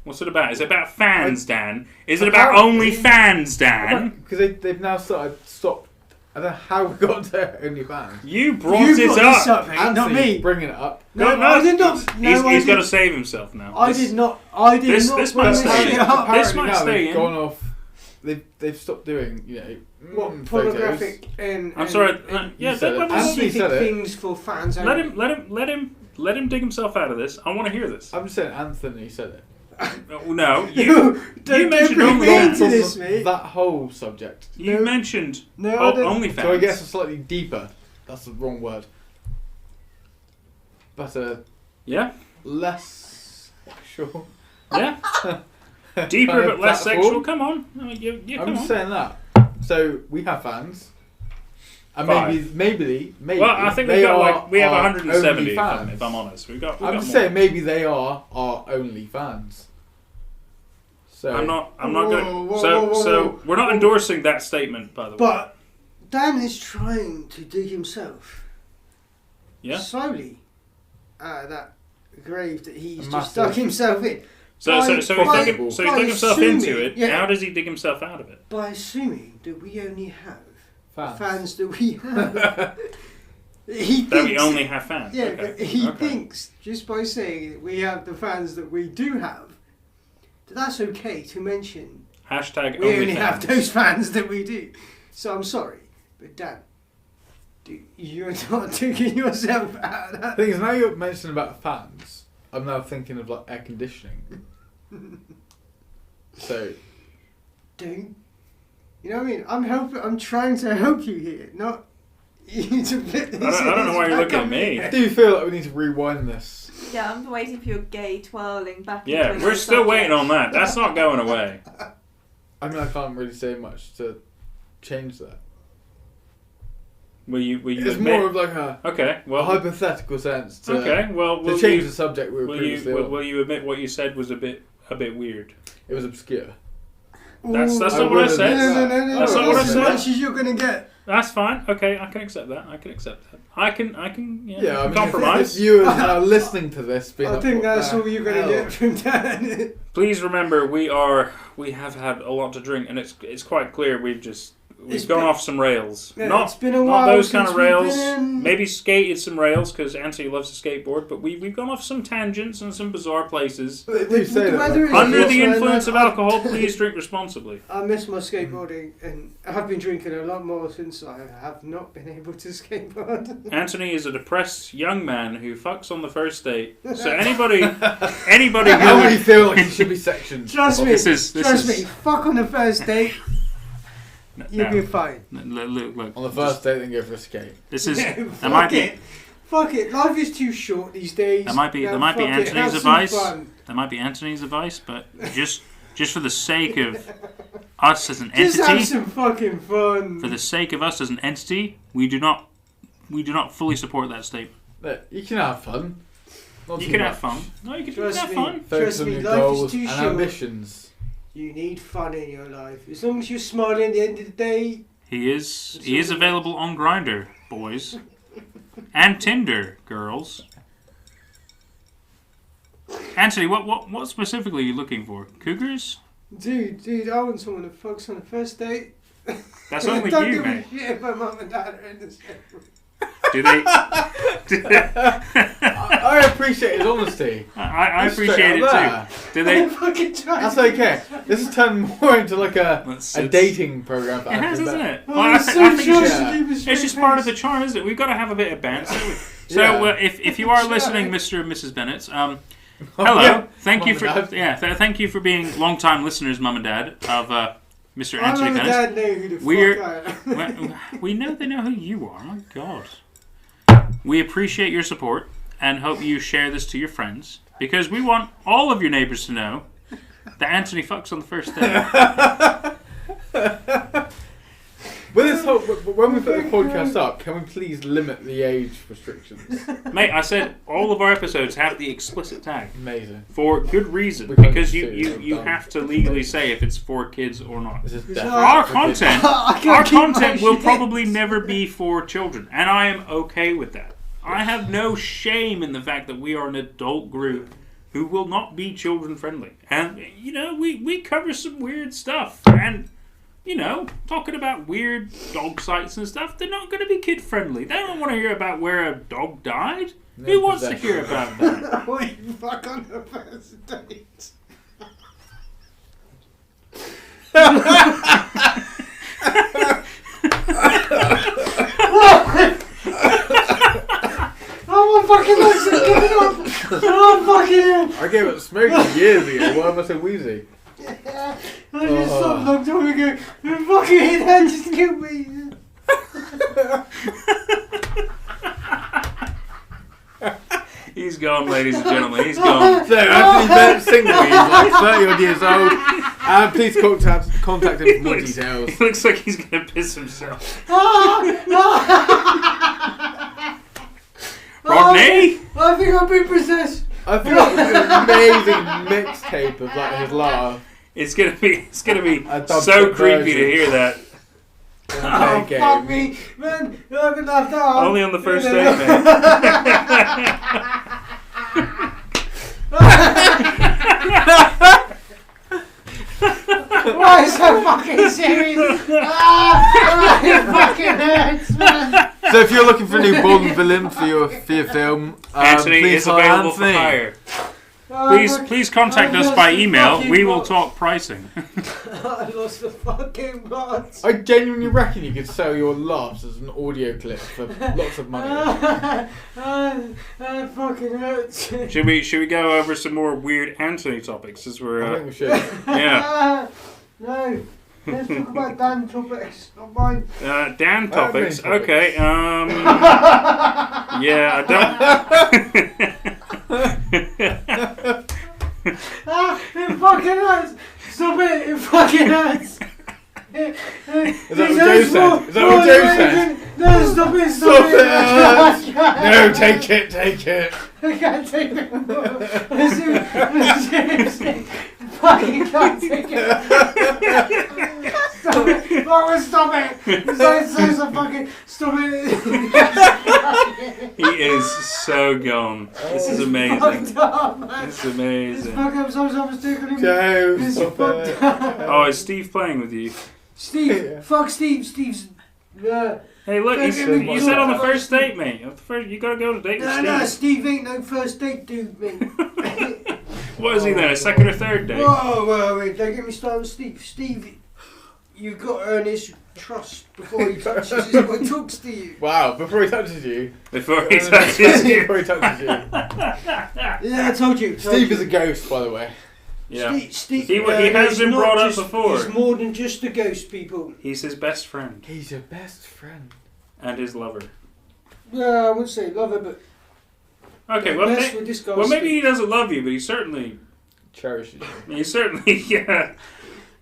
What's it about? Is it about fans, Dan? Is it about only fans, Dan? because they've now stopped I don't know how we got to OnlyFans. You brought You it brought up. this up, mate, not Anthony's me. bringing it up. No, I did not. No, I He's got to did. save himself now. I did not. I did not. This bring might this stay. shit up. This Apparently might now stay they've in. gone off. They've stopped doing What photos. pornographic and I'm sorry. and Yeah, said it. let Anthony said it. things for fans. let only. him dig himself out of this. I want to hear this. I'm just saying Anthony said it. No, you Don't mentioned bring me OnlyFans. into this, mate. That whole subject. You mentioned No, I don't. OnlyFans. So I guess it's slightly deeper. That's the wrong word. But Yeah, less sexual. yeah. Deeper kind of but less platform. sexual. Come on. I mean, I'm come just on. saying that. So we have fans. And Five. maybe. Well, I think they we have are 170. our only If I'm honest, we've got I'm more. just saying maybe they are our only fans. So I'm not Whoa, going. whoa, So whoa, whoa, so whoa. we're not endorsing that statement, by the way. But Dan is trying to dig himself Yeah. slowly out of that grave that he's just Massive. dug himself in. So by- he's by- dug himself by into assuming- it. yeah. How does he dig himself out of it? By assuming that we only have fans. fans that we have. He That we thinks- only have fans. Yeah, Okay. but he Okay. thinks just by saying that we have the fans that we do have, that's okay to mention. Hashtag We only have OnlyFans. those fans that we do. So I'm sorry, but Dan, you're not digging yourself out of The that. thing is, now you're mentioning about fans, I'm now thinking of like air conditioning. So Don't. You know what I mean? I'm trying to help you here, not you to fit this. I don't know why you're back looking on at me. I do feel like we need to rewind this. Yeah, I'm waiting for your gay twirling back. Yeah, into we're the still subject. waiting on that. That's not going away. I mean, I can't really say much to change that. Will you It's admit? more of like a Okay. Well. hypothetical sense to, Okay. Well. to Will change you? the subject we were Will previously you? on. Will you admit what you said was a bit weird? It was obscure. That's Ooh. not I what I wouldn't- said. No. That's not what I As said. much as you're gonna get. That's fine. Okay, I can accept that. I can. Yeah, I mean, compromise. if viewers are listening to this, being I like, think what that's the all you're gonna hell? get from Dan. Please remember, we have had a lot to drink, and it's quite clear we've It's gone been- off some rails. Yeah, not it's been a while not those kind since of we've rails. been- Maybe skated some rails because Anthony loves to skateboard, but we've gone off some tangents and some bizarre places. They do With say the that. weather like, is- Under the Yeah, influence of man, alcohol, please drink responsibly. I miss my skateboarding, and I have been drinking a lot more since I have not been able to skateboard. Anthony is a depressed young man who fucks on the first date. So anybody who I really feel like it should be sectioned. Trust Well, me, this trust is- me. Fuck on the first date, you'll be fine. Look, On the first date, then go for a skate. this is Yeah, there might be Fuck it. Life is too short these days. There might be Now, Anthony's fuck it, have some advice. fun. That might be Anthony's advice, but just for the sake of us as an Just have entity, some fucking fun. for the sake of us as an entity, we do not fully support that statement. Look, you can have fun. Not You too can much. have fun. No, you can Trust have me. fun. Focus Trust on me, your life is goals too and short. ambitions. You need fun in your life. As long as you're smiling at the end of the day. He is available on Grindr, boys, and Tinder, girls. Anthony, what specifically are you looking for? Cougars? Dude, I want someone that fucks on the first date. That's only Don't you, give mate. a shit if my mum and dad are in the same room. Do they? I appreciate his honesty. I That's appreciate it straight up too. Do they? Fucking try. That's okay. This has turned more into like a dating program. It has, isn't it? Oh, Well, I it's think so it's just yeah. to keep a It's straight just part of the face. charm, isn't it? We've got to have a bit of banter. So, Yeah. if you are Sure. listening, Mr. and Mrs. Bennett, hello. yeah. Thank you Mum for and thank you for being long-time listeners, Mum and Dad, of Mr. My Anthony mum and Bennett. dad know who the We're- fuck I am. We know they know who you are. My God. We appreciate your support and hope you share this to your friends because we want all of your neighbors to know that Anthony fucks on the first day. With this whole, when we put the podcast up, can we please limit the age restrictions? Mate, I said all of our episodes have the explicit tag. Amazing. For good reason, We can't because just say you it's have to legally say if it's for kids or not. This is It's definitely Our for kids. content, I can't our keep my content will shit. probably never be for children, and I am okay with that. I have no shame in the fact that we are an adult group who will not be children friendly, and you know we cover some weird stuff, and talking about weird dog sights and stuff, they're not going to be kid friendly. They don't want to hear about where a dog died. Who wants to hear about that? Wait, fuck on the first date. Oh my fucking legs are coming up! Oh fucking I gave up smoking years ago. Why am I so wheezy? I just stopped a long time ago. The fucking head just killed me. He's gone, ladies and gentlemen. He's gone. So, Anthony Bennett's single. He's like 30 odd years old. Please contact him for more details. He looks like he's going to piss himself. Rodney? I think I've been possessed. I feel like it's an amazing mixtape of like his laugh. It's gonna be A dub so cut creepy to version. hear that. Oh, fuck me, man. I haven't laughed out. Only on the first date, man. Why is so fucking serious? It fucking hurts, man. So if you're looking for a new Bond villain for your film, Anthony please is hire available for Anthony. hire. Please contact us by email. We will talk pricing. I lost the fucking plot. I genuinely reckon you could sell your laughs as an audio clip for lots of money. That fucking hurts. Should we go over some more weird Anthony topics as I we're think we should. yeah. No. Let's talk about Dan topics, not mine. Dan topics. topics. Okay. Yeah, I It fucking hurts. Stop it. It fucking hurts. Is that what Joe said? Is that what Joe said? No, stop it. Stop it. I No, take it. can't take it anymore. Seriously. Fucking can't take it. Stop it. Oh, stop it. So fucking. Stop it. he is so gone. This is amazing. Fucked up, man. This is amazing. It's fucked up. Someone's taking him. Joe, It's stop fucked it. up. Oh, is Steve playing with you? Steve. Yeah. Fuck Steve. Steve's. Hey, look, Don't get me you said on the wrong. first date, mate. You gotta go to date with No, Steve. Steve ain't no first date dude, mate. What is he then? A second or third date? Whoa, wait, don't get me started with Steve. Steve, you've got to earn his trust before he touches you or talks to you. Wow, before he touches you. Before he touches you. Before he touches you. Yeah, I told you. Steve is a ghost, by the way. Yeah. Steve, He has he's been not brought up just- before. He's more than just a ghost, people. He's his best friend He's your best friend. and his lover. Yeah, I wouldn't say lover, but Okay, well, mess with this guy. maybe he doesn't love you, but he certainly, Cherishes you. yeah.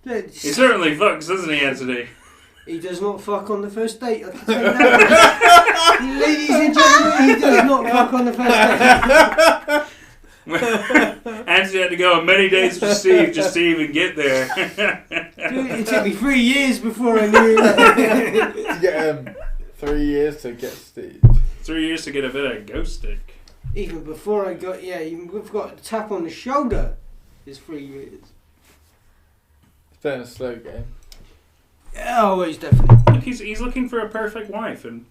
He Steve. certainly fucks, doesn't he, Anthony? He does not fuck on the first date. I can tell you that. Ladies and gentlemen, he does not fuck on the first date. Anthony had to go on many dates with Steve just to even get there. Dude, it took me 3 years before I knew. To get 3 years to get Steve. 3 years to get a bit of ghost stick. Even before I got, even we've got a tap on the shoulder. Is 3 years. It's been a slow game. Yeah, always definitely. Look, he's looking for a perfect wife, and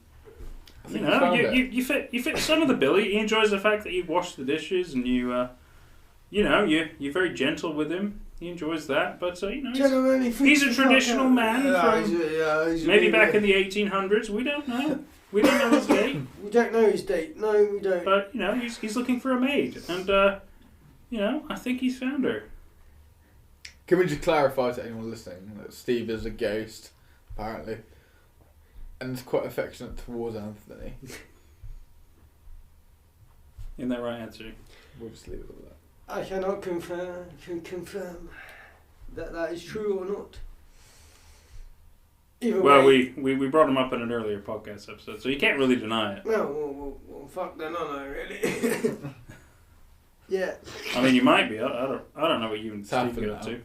I you think know, found it. you fit some of the bill. He enjoys the fact that you wash the dishes, and you're very gentle with him. He enjoys that, but he's a traditional man from maybe back in the 1800s. We don't know. We don't know his date. We don't know his date. No, we don't. But he's looking for a maid, and I think he's found her. Can we just clarify to anyone listening that Steve is a ghost, apparently, and is quite affectionate towards Anthony? Isn't that right, answer? We'll just leave it with that. I cannot confirm that is true or not. Either Well, way. we brought him up in an earlier podcast episode, so you can't really deny it. No, well, fuck then, I know, really. Yeah. I mean, you might be. I don't know what you and It's Steve happened get up now. to.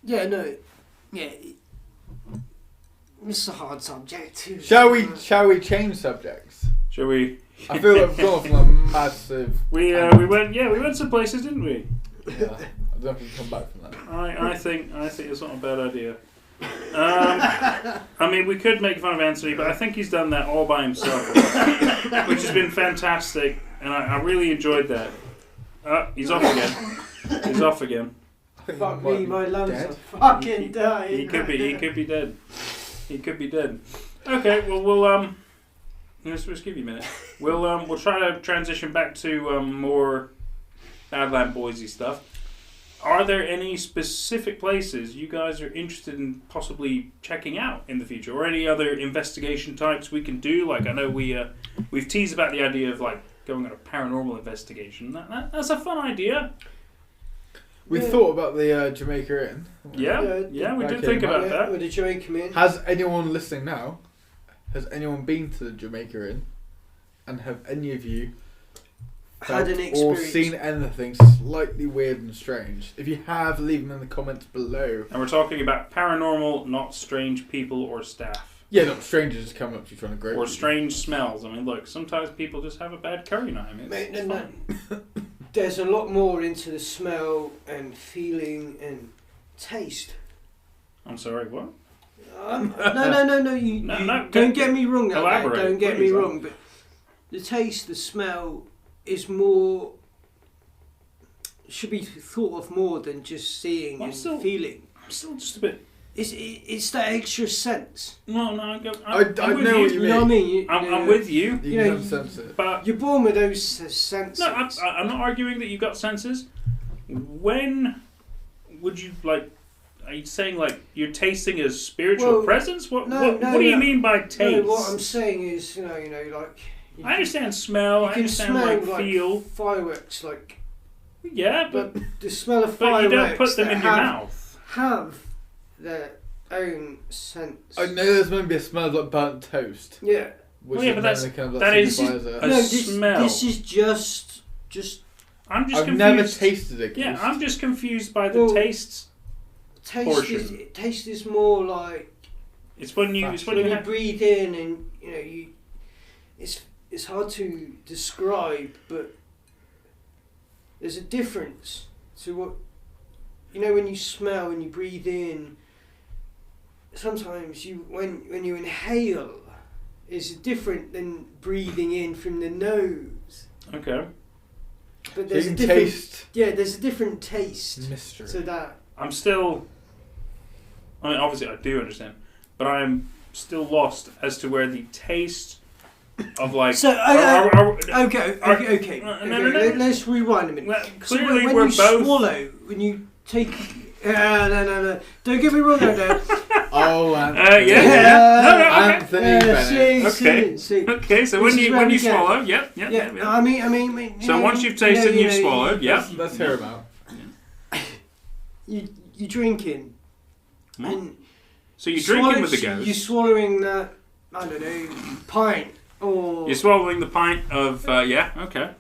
Yeah, no. Yeah. It's a hard subject. Shall we change subjects? Shall we? I feel like we've gone from a massive. We went some places, didn't we? Yeah, I don't think we come back from that. I think it's not a bad idea. I mean, we could make fun of Anthony, but I think he's done that all by himself, which has been fantastic, and I really enjoyed that. He's off again. He's off again. Fuck me, my lungs are fucking dying. He could be dead. He could be dead. Okay, well we'll just give you a minute. We'll try to transition back to more Badlands Boysy stuff. Are there any specific places you guys are interested in possibly checking out in the future, or any other investigation types we can do? Like I know we've teased about the idea of like going on a paranormal investigation. That's a fun idea. We thought about the Jamaica Inn. Yeah, we did think about that. With the Jamaica Inn. Has anyone listening now? Has anyone been to the Jamaica Inn? And have any of you had an experience or seen anything slightly weird and strange? If you have, leave them in the comments below. And we're talking about paranormal, not strange people or staff. Yeah, not strangers coming up to you trying to grope or you. strange smells. I mean, look, sometimes people just have a bad curry knife. Mate, no. There's a lot more into the smell and feeling and taste. I'm sorry, what? No. You don't get me wrong. Elaborate. Don't get me wrong. But the taste, the smell is more. Should be thought of more than just seeing and feeling. I'm still just a bit. It's that extra sense. No, I I'm know with what you. you You know what I mean? I'm with you. You can sense it. But you're born with those senses. no, I'm not arguing that you've got senses. When would you like? Are you saying like you're tasting a spiritual presence? What do you mean by taste? No, what I'm saying is, you know, like. I understand smell. I understand smell, like feel. Fireworks, like. Yeah, but the smell of but fireworks. you don't put them in your mouth. Have their own sense. I know there's going to be a smell of like burnt toast. Yeah. Which but that is a smell. This is just. I'm just I've confused. never tasted it. Yeah, I'm just confused by the tastes. Taste is more like. It's when you breathe in and you know it's hard to describe, but there's a difference to what you know when you smell and you breathe in. Sometimes when you inhale, is different than breathing in from the nose. Okay. But there's so a different taste. Yeah, there's a different taste Mystery. to that. I'm still. I mean, obviously, I do understand, but I'm still lost as to where the taste of like. So okay. No. Let's rewind a minute. Well, clearly, when we're you both. swallow, when you take. No. Don't get me wrong, no. Oh, Anthony Bennett. Okay, so when you swallow, yep. I mean. So once you've tasted and you've swallowed, Let's hear him out. You're drinking. And so you're drinking with the ghost. You're swallowing that, I don't know, pint or... You're swallowing the pint of, okay.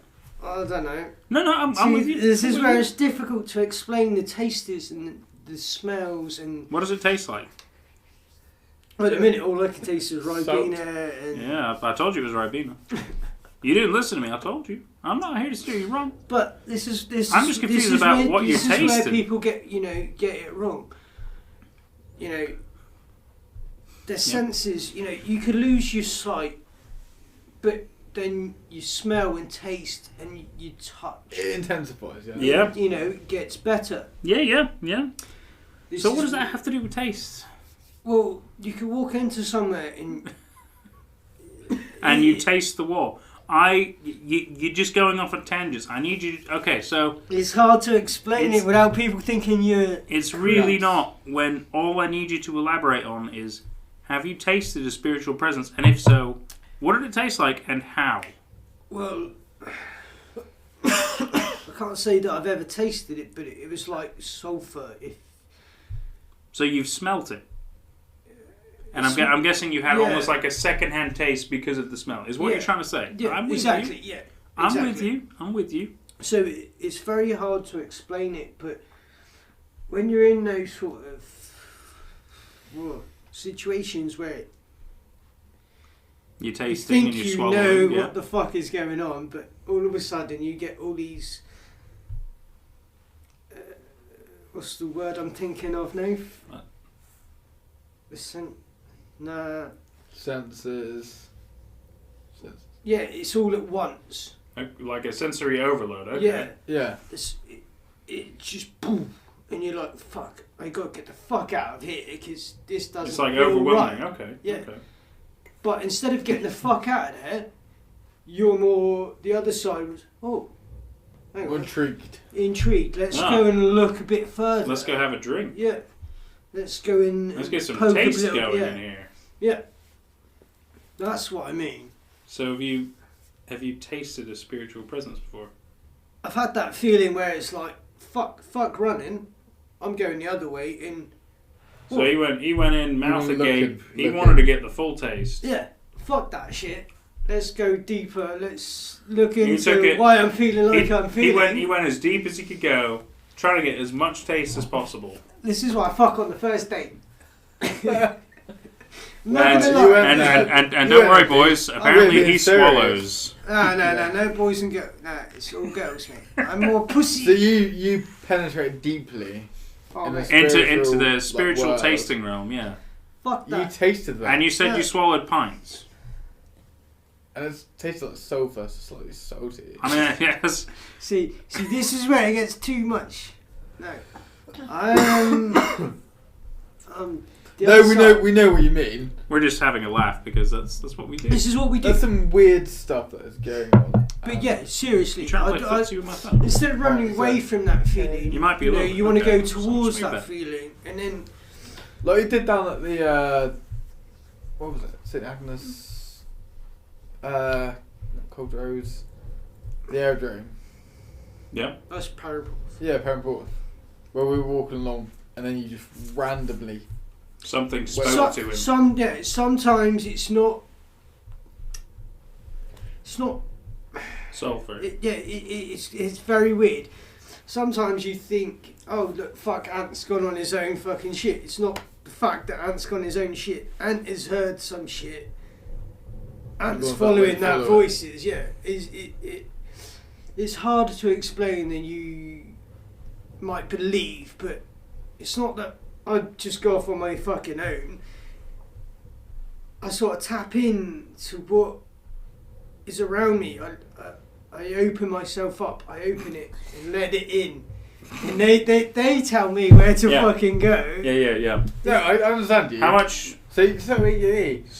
I don't know. No, I'm with you. This is where it's difficult to explain the tastes and the smells and... What does it taste like? Well, at the minute, all I can taste is Ribena and... Yeah, I told you it was Ribena. You didn't listen to me, I told you. I'm not here to steer you wrong. But this is I'm just confused about what you're tasting. This is where people get it wrong. You know, their senses, you know, you could lose your sight, but then you smell and taste and you touch. It intensifies, yeah. You know, it gets better. Yeah. This so what does that have to do with taste? Well, you could walk into somewhere and... and you taste the wall. You're just going off on tangents. I need you... Okay, so... It's hard to explain it without people thinking you're... It's really not. When all I need you to elaborate on is, have you tasted a spiritual presence? And if so, what did it taste like and how? Well, I can't say that I've ever tasted it, but it was like sulphur. So you've smelt it? And I'm guessing you had almost like a second-hand taste because of the smell. Is what you're trying to say? Yeah, I'm with exactly. You. Yeah, I'm with you. So it's very hard to explain it, but when you're in those sort of situations where you're tasting and you're swallowing, you know what the fuck is going on, but all of a sudden you get all these what's the word I'm thinking of now? What? Nah. Senses. Yeah, it's all at once. Like a sensory overload. Okay. Yeah. Yeah. It just boom, and you're like, fuck, I gotta get the fuck out of here because this doesn't. It's like feel overwhelming. right. Okay. Yeah. Okay. But instead of getting the fuck out of there, you're more the other side was, oh, hang on, intrigued. Let's go and look a bit further. Let's go have a drink. Yeah. Let's go in. Let's get some poke taste a little, going yeah. in here. Yeah. That's what I mean. So have you tasted a spiritual presence before? I've had that feeling where it's like, fuck running. I'm going the other way in. So he went in mouth agape. He looking. wanted to get the full taste. Yeah. Fuck that shit. Let's go deeper. Let's look took into it- why I'm feeling like I'm feeling. He went as deep as he could go, trying to get as much taste as possible. This is why I fuck on the first date. And No don't worry, boys. Apparently he swallows. No boys and girls. No, it's all girls, mate. I'm more pussy. So you penetrate deeply in the Into the spiritual, spiritual world. tasting realm, yeah. Fuck You that. tasted that, And you said Yeah. you swallowed pints. and it tasted like sulphur, so slightly salty. I mean, yes. See, this is where it gets too much. No. The No, other we side- know what you mean. We're just having a laugh because that's what we do. This is what we do. There's some weird stuff that is going on. But yeah, seriously, You trying to play footsie with my thumb? instead of running away from that feeling, You might be a little. you want to okay. go towards Smooth that feeling, and then Like we did down at the what was it? St Agnes, not Cold Rose, the aerodrome. Yeah. that's parable. Yeah, Perranporth, where we were walking along, and then you just randomly. Something spoke to him. Sometimes it's not. Sulfur. It's very weird. Sometimes you think, oh look, fuck, Ant's gone on his own fucking shit. It's not the fact that Ant's gone on his own shit. Ant has heard some shit. Ant's following that voices. Yeah, it's harder to explain than you might believe, but it's not that I just go off on my fucking own. I sort of tap in to what is around me. I open myself up. I open it and let it in. And they tell me where to fucking go. Yeah. No, I understand you. How much? So it's a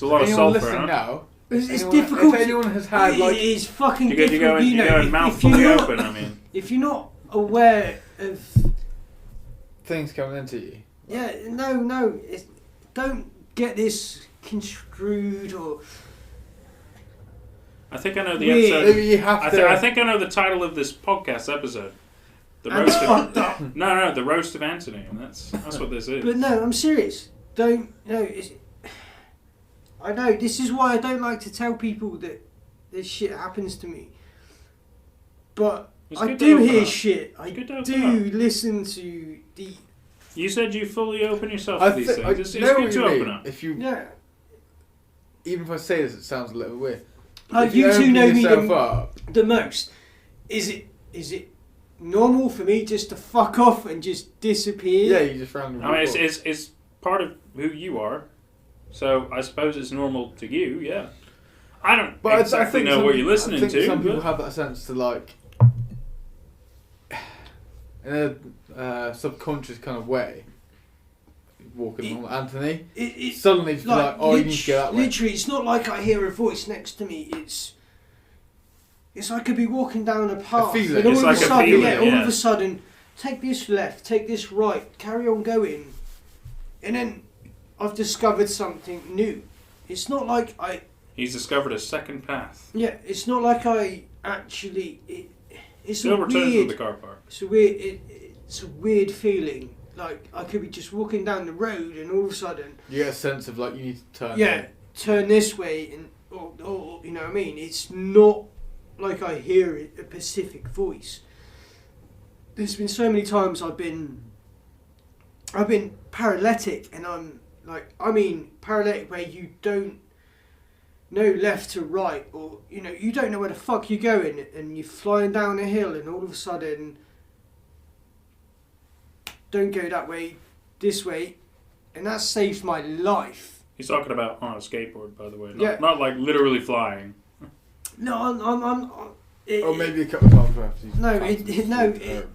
lot of anyone sulphur, listening huh? now. It's difficult. If anyone has had like it is fucking You difficult. go in mouth fully open. I mean. If you're not aware of things coming into you. yeah, no, don't get this construed or. I think I know the Weird. episode. Maybe you have to. I think I know the title of this podcast episode. The Ant's roast fucked of up. no, the roast of Anthony, and that's what this is. But no, I'm serious. Don't no. I know this is why I don't like to tell people that this shit happens to me. But It's I good to do open hear up. shit. I It's good to open do up. listen to the You said you fully open yourself to these things. It's know good what to you open mean. up. If you, yeah. even if I say this, it sounds a little weird. Like If you two open know me yourself up, the most. Is it normal for me just to fuck off and just disappear? yeah, you just randomly. I mean, it's part of who you are. So I suppose it's normal to you. Yeah. I don't But exactly know what you're listening I think to. some people but- have that sense to like, in a subconscious kind of way, walking along Anthony. It Suddenly, you feel like, oh, you need to go that way. literally, it's not like I hear a voice next to me. It's like I could be walking down a path, feeling. and all It's of like a a sudden, feeling, all yeah. of a sudden, take this left, take this right, carry on going, and then I've discovered something new. It's not like He's discovered a second path. it's not like I actually. It's Still a returns to weird. the car park. It's a weird. It's a weird feeling. Like I could be just walking down the road, and all of a sudden. You get a sense of like you need to turn. Yeah, turn this way, and or you know what I mean. It's not like I hear it, a specific voice. There's been so many times I've been paralytic, and paralytic where you don't know left to right, or you don't know where the fuck you're going, and you're flying down a hill, and all of a sudden don't go that way, this way, and that saved my life. He's talking about on a skateboard, by the way. Not, Yeah. not like literally flying. No, Or maybe a couple of times after you No, passed it- the no, curb. it-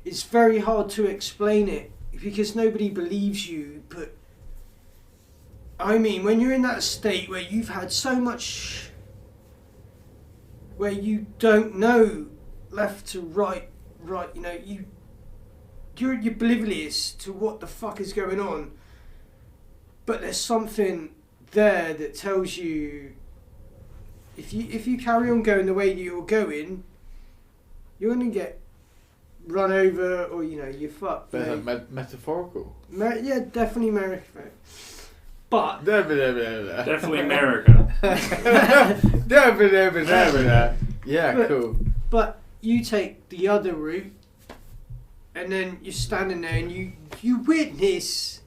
it's very hard to explain it because nobody believes you. But I mean, when you're in that state where you've had so much, where you don't know left to right, you know, you're oblivious to what the fuck is going on. But there's something there that tells you if you carry on going the way that you're going, you're gonna get run over, or you know, you're fucked. They're metaphorical. Yeah, definitely America. But Definitely America. Yeah, But- cool. but you take the other route, and then you're standing there, and you witness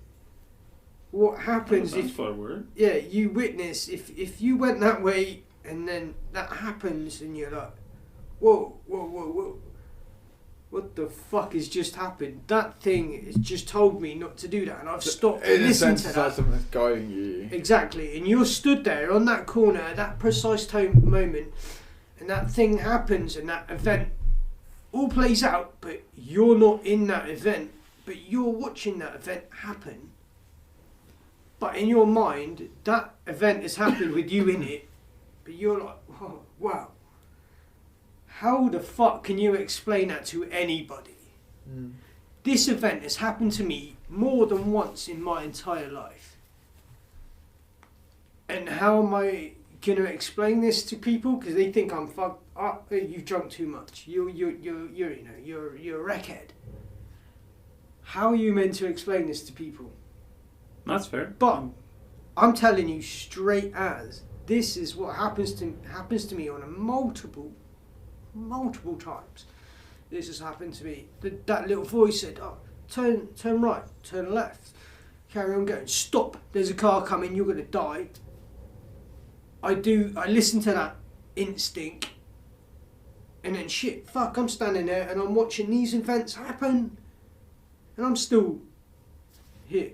what happens That's if forward. you witness if you went that way, and then that happens, and you're like, whoa, what the fuck has just happened? That thing has just told me not to do that, and I've stopped In and a listened sense, to it's like that. something that's guiding you. Exactly, and you're stood there on that corner at that precise moment, and that thing happens, and that event all plays out, but you're not in that event, but you're watching that event happen. But in your mind, that event has happened with you in it, but you're like, oh, wow. How the fuck can you explain that to anybody? This event has happened to me more than once in my entire life. And how am I going to explain this to people? Because they think I'm fucked up. You've drunk too much. You're a wreckhead. How are you meant to explain this to people? That's fair. But I'm telling you straight as this is what happens to me on a multiple times. This has happened to me. That little voice said, "Oh, turn right, turn left, carry on going. Stop! There's a car coming. You're gonna die." I listen to that instinct, and then shit, fuck, I'm standing there and I'm watching these events happen, and I'm still here.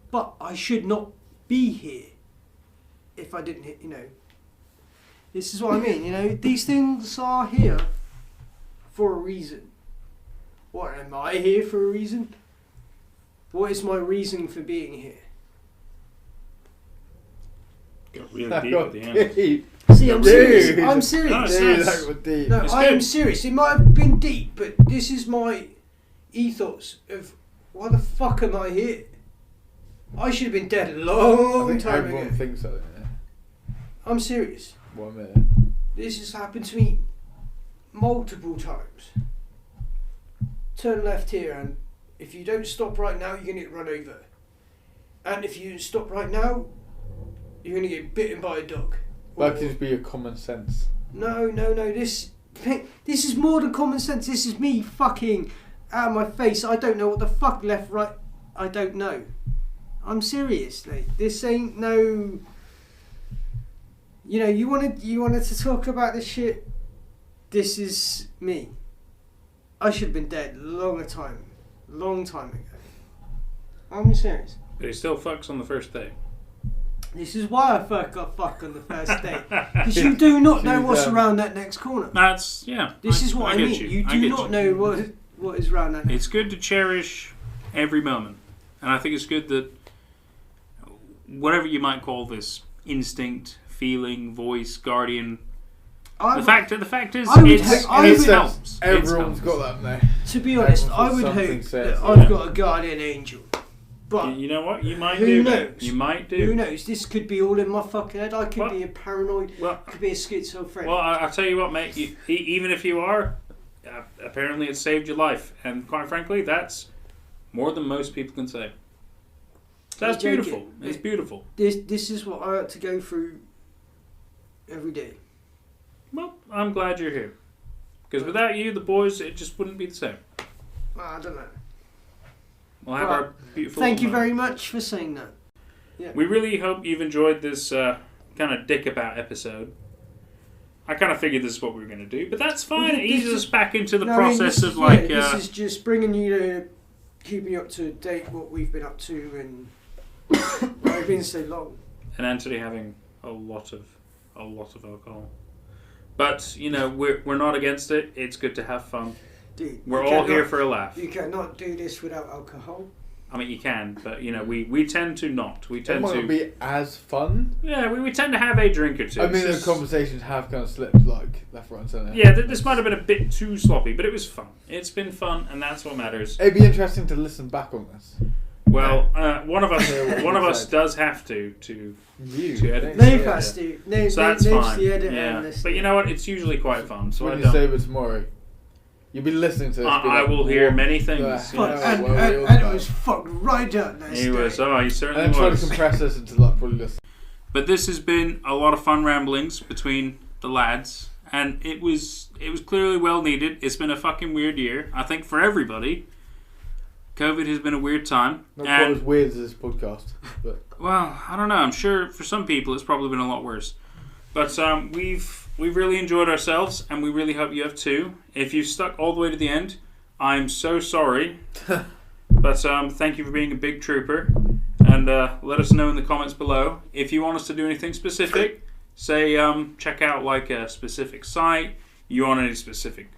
But I should not be here if I didn't hit, you know. This is what I mean, you know. These things are here for a reason. What, am I here for a reason? What is my reason for being here? Got really deep at the end. Deep. See, I'm Dude. serious. I'm serious. No, it's Dude, nice. that was deep. No, It's I am good. serious. It might have been deep, but this is my ethos of why the fuck am I here? I should have been dead a I long think time everyone ago. thinks that. Yeah. I'm serious. 1 minute. This has happened to me multiple times. Turn left here, and if you don't stop right now, you're going to get run over. And if you stop right now, you're going to get bitten by a dog. That could just be your common sense. No. This is more than common sense. This is me fucking out of my face. I don't know what the fuck left, right. I don't know. I'm serious. Like, this ain't no. You know, you wanted to talk about this shit. This is me. I should have been dead long time ago. I'm serious. But he still fucks on the first day. This is why I got fucked on the first day. Because you do not know what's She's, around that next corner. That's, yeah. This is what I get mean. You I do get not you. know what is around that next It's good to cherish every moment. And I think it's good that whatever you might call this, instinct, feeling, voice, guardian, corner. the fact is, I would it's, I it would- helps. Everyone's It got helps. that now. To be honest, I Everyone would for hope something that says, I've yeah. got a guardian angel. But You know what? You might Who do. knows? You might do. who knows? This could be all in my fucking head. I could What? be a paranoid. Well, Could be a schizophrenic. well, I'll tell you what, mate. Even if you are, apparently it saved your life, and quite frankly, that's more than most people can say. That's I'm joking. beautiful. It's beautiful. This is what I had to go through every day. Well, I'm glad you're here, because without you, the boys, it just wouldn't be the same. Well, I don't know. We'll have Well, our beautiful. Thank you moment. very much for saying that. Yeah. We really hope you've enjoyed this kind of dick about episode. I kind of figured this is what we were going to do, but that's fine. Well, It this eases is- us back into the No, I mean, process this of is- like. this is just bringing you keeping you up to date what we've been up to and why it's been so long. And Anthony having a lot of alcohol. But we're not against it. It's good to have fun. Dude, We're all here for a laugh. You cannot do this without alcohol. I mean, you can, but we tend to not. We It tend might to not be as fun. Yeah, we tend to have a drink or two. I mean, the conversations have kind of slipped like left, right, and centre. Yeah, this might have been a bit too sloppy, but it was fun. It's been fun, and that's what matters. It'd be interesting to listen back on this. Well, one of us does have to edit. Nave has to. So that's fine. The editor Yeah, and but you know what? It's usually quite fun. So when I you don't. sober tomorrow, you'll be listening to this. I will hear many things. Fuck, yes. and it was fucked right up there. He was. Oh, he certainly and try to was. compress this into like probably listen. But this has been a lot of fun ramblings between the lads, and it was clearly well needed. It's been a fucking weird year, I think, for everybody. COVID has been a weird time. Not quite as weird as this podcast, but well, I don't know. I'm sure for some people it's probably been a lot worse. But we've really enjoyed ourselves, and we really hope you have too. If you've stuck all the way to the end, I'm so sorry. But thank you for being a big trooper. And let us know in the comments below. If you want us to do anything specific, say check out like a specific site, you want any specific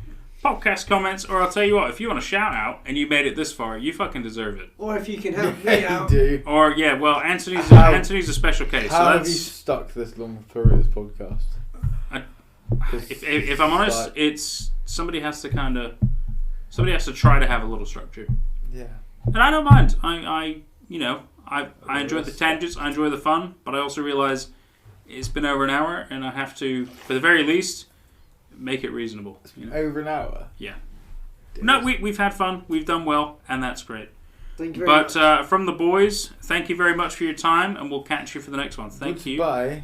podcast comments, or I'll tell you what, if you want a shout out and you made it this far, you fucking deserve it. Or if you can help me out. do. Or Anthony's a special case. How So have you stuck this long through this podcast? If I'm honest, it's somebody has to try to have a little structure. Yeah. And I don't mind. I enjoy the tangents, I enjoy the fun, but I also realize it's been over an hour and I have to, for the very least, make it reasonable. Over an hour? Yeah. No, we've had fun, we've done well, and that's great. Thank you very much. But from the boys, thank you very much for your time, and we'll catch you for the next one. Thank you. Bye.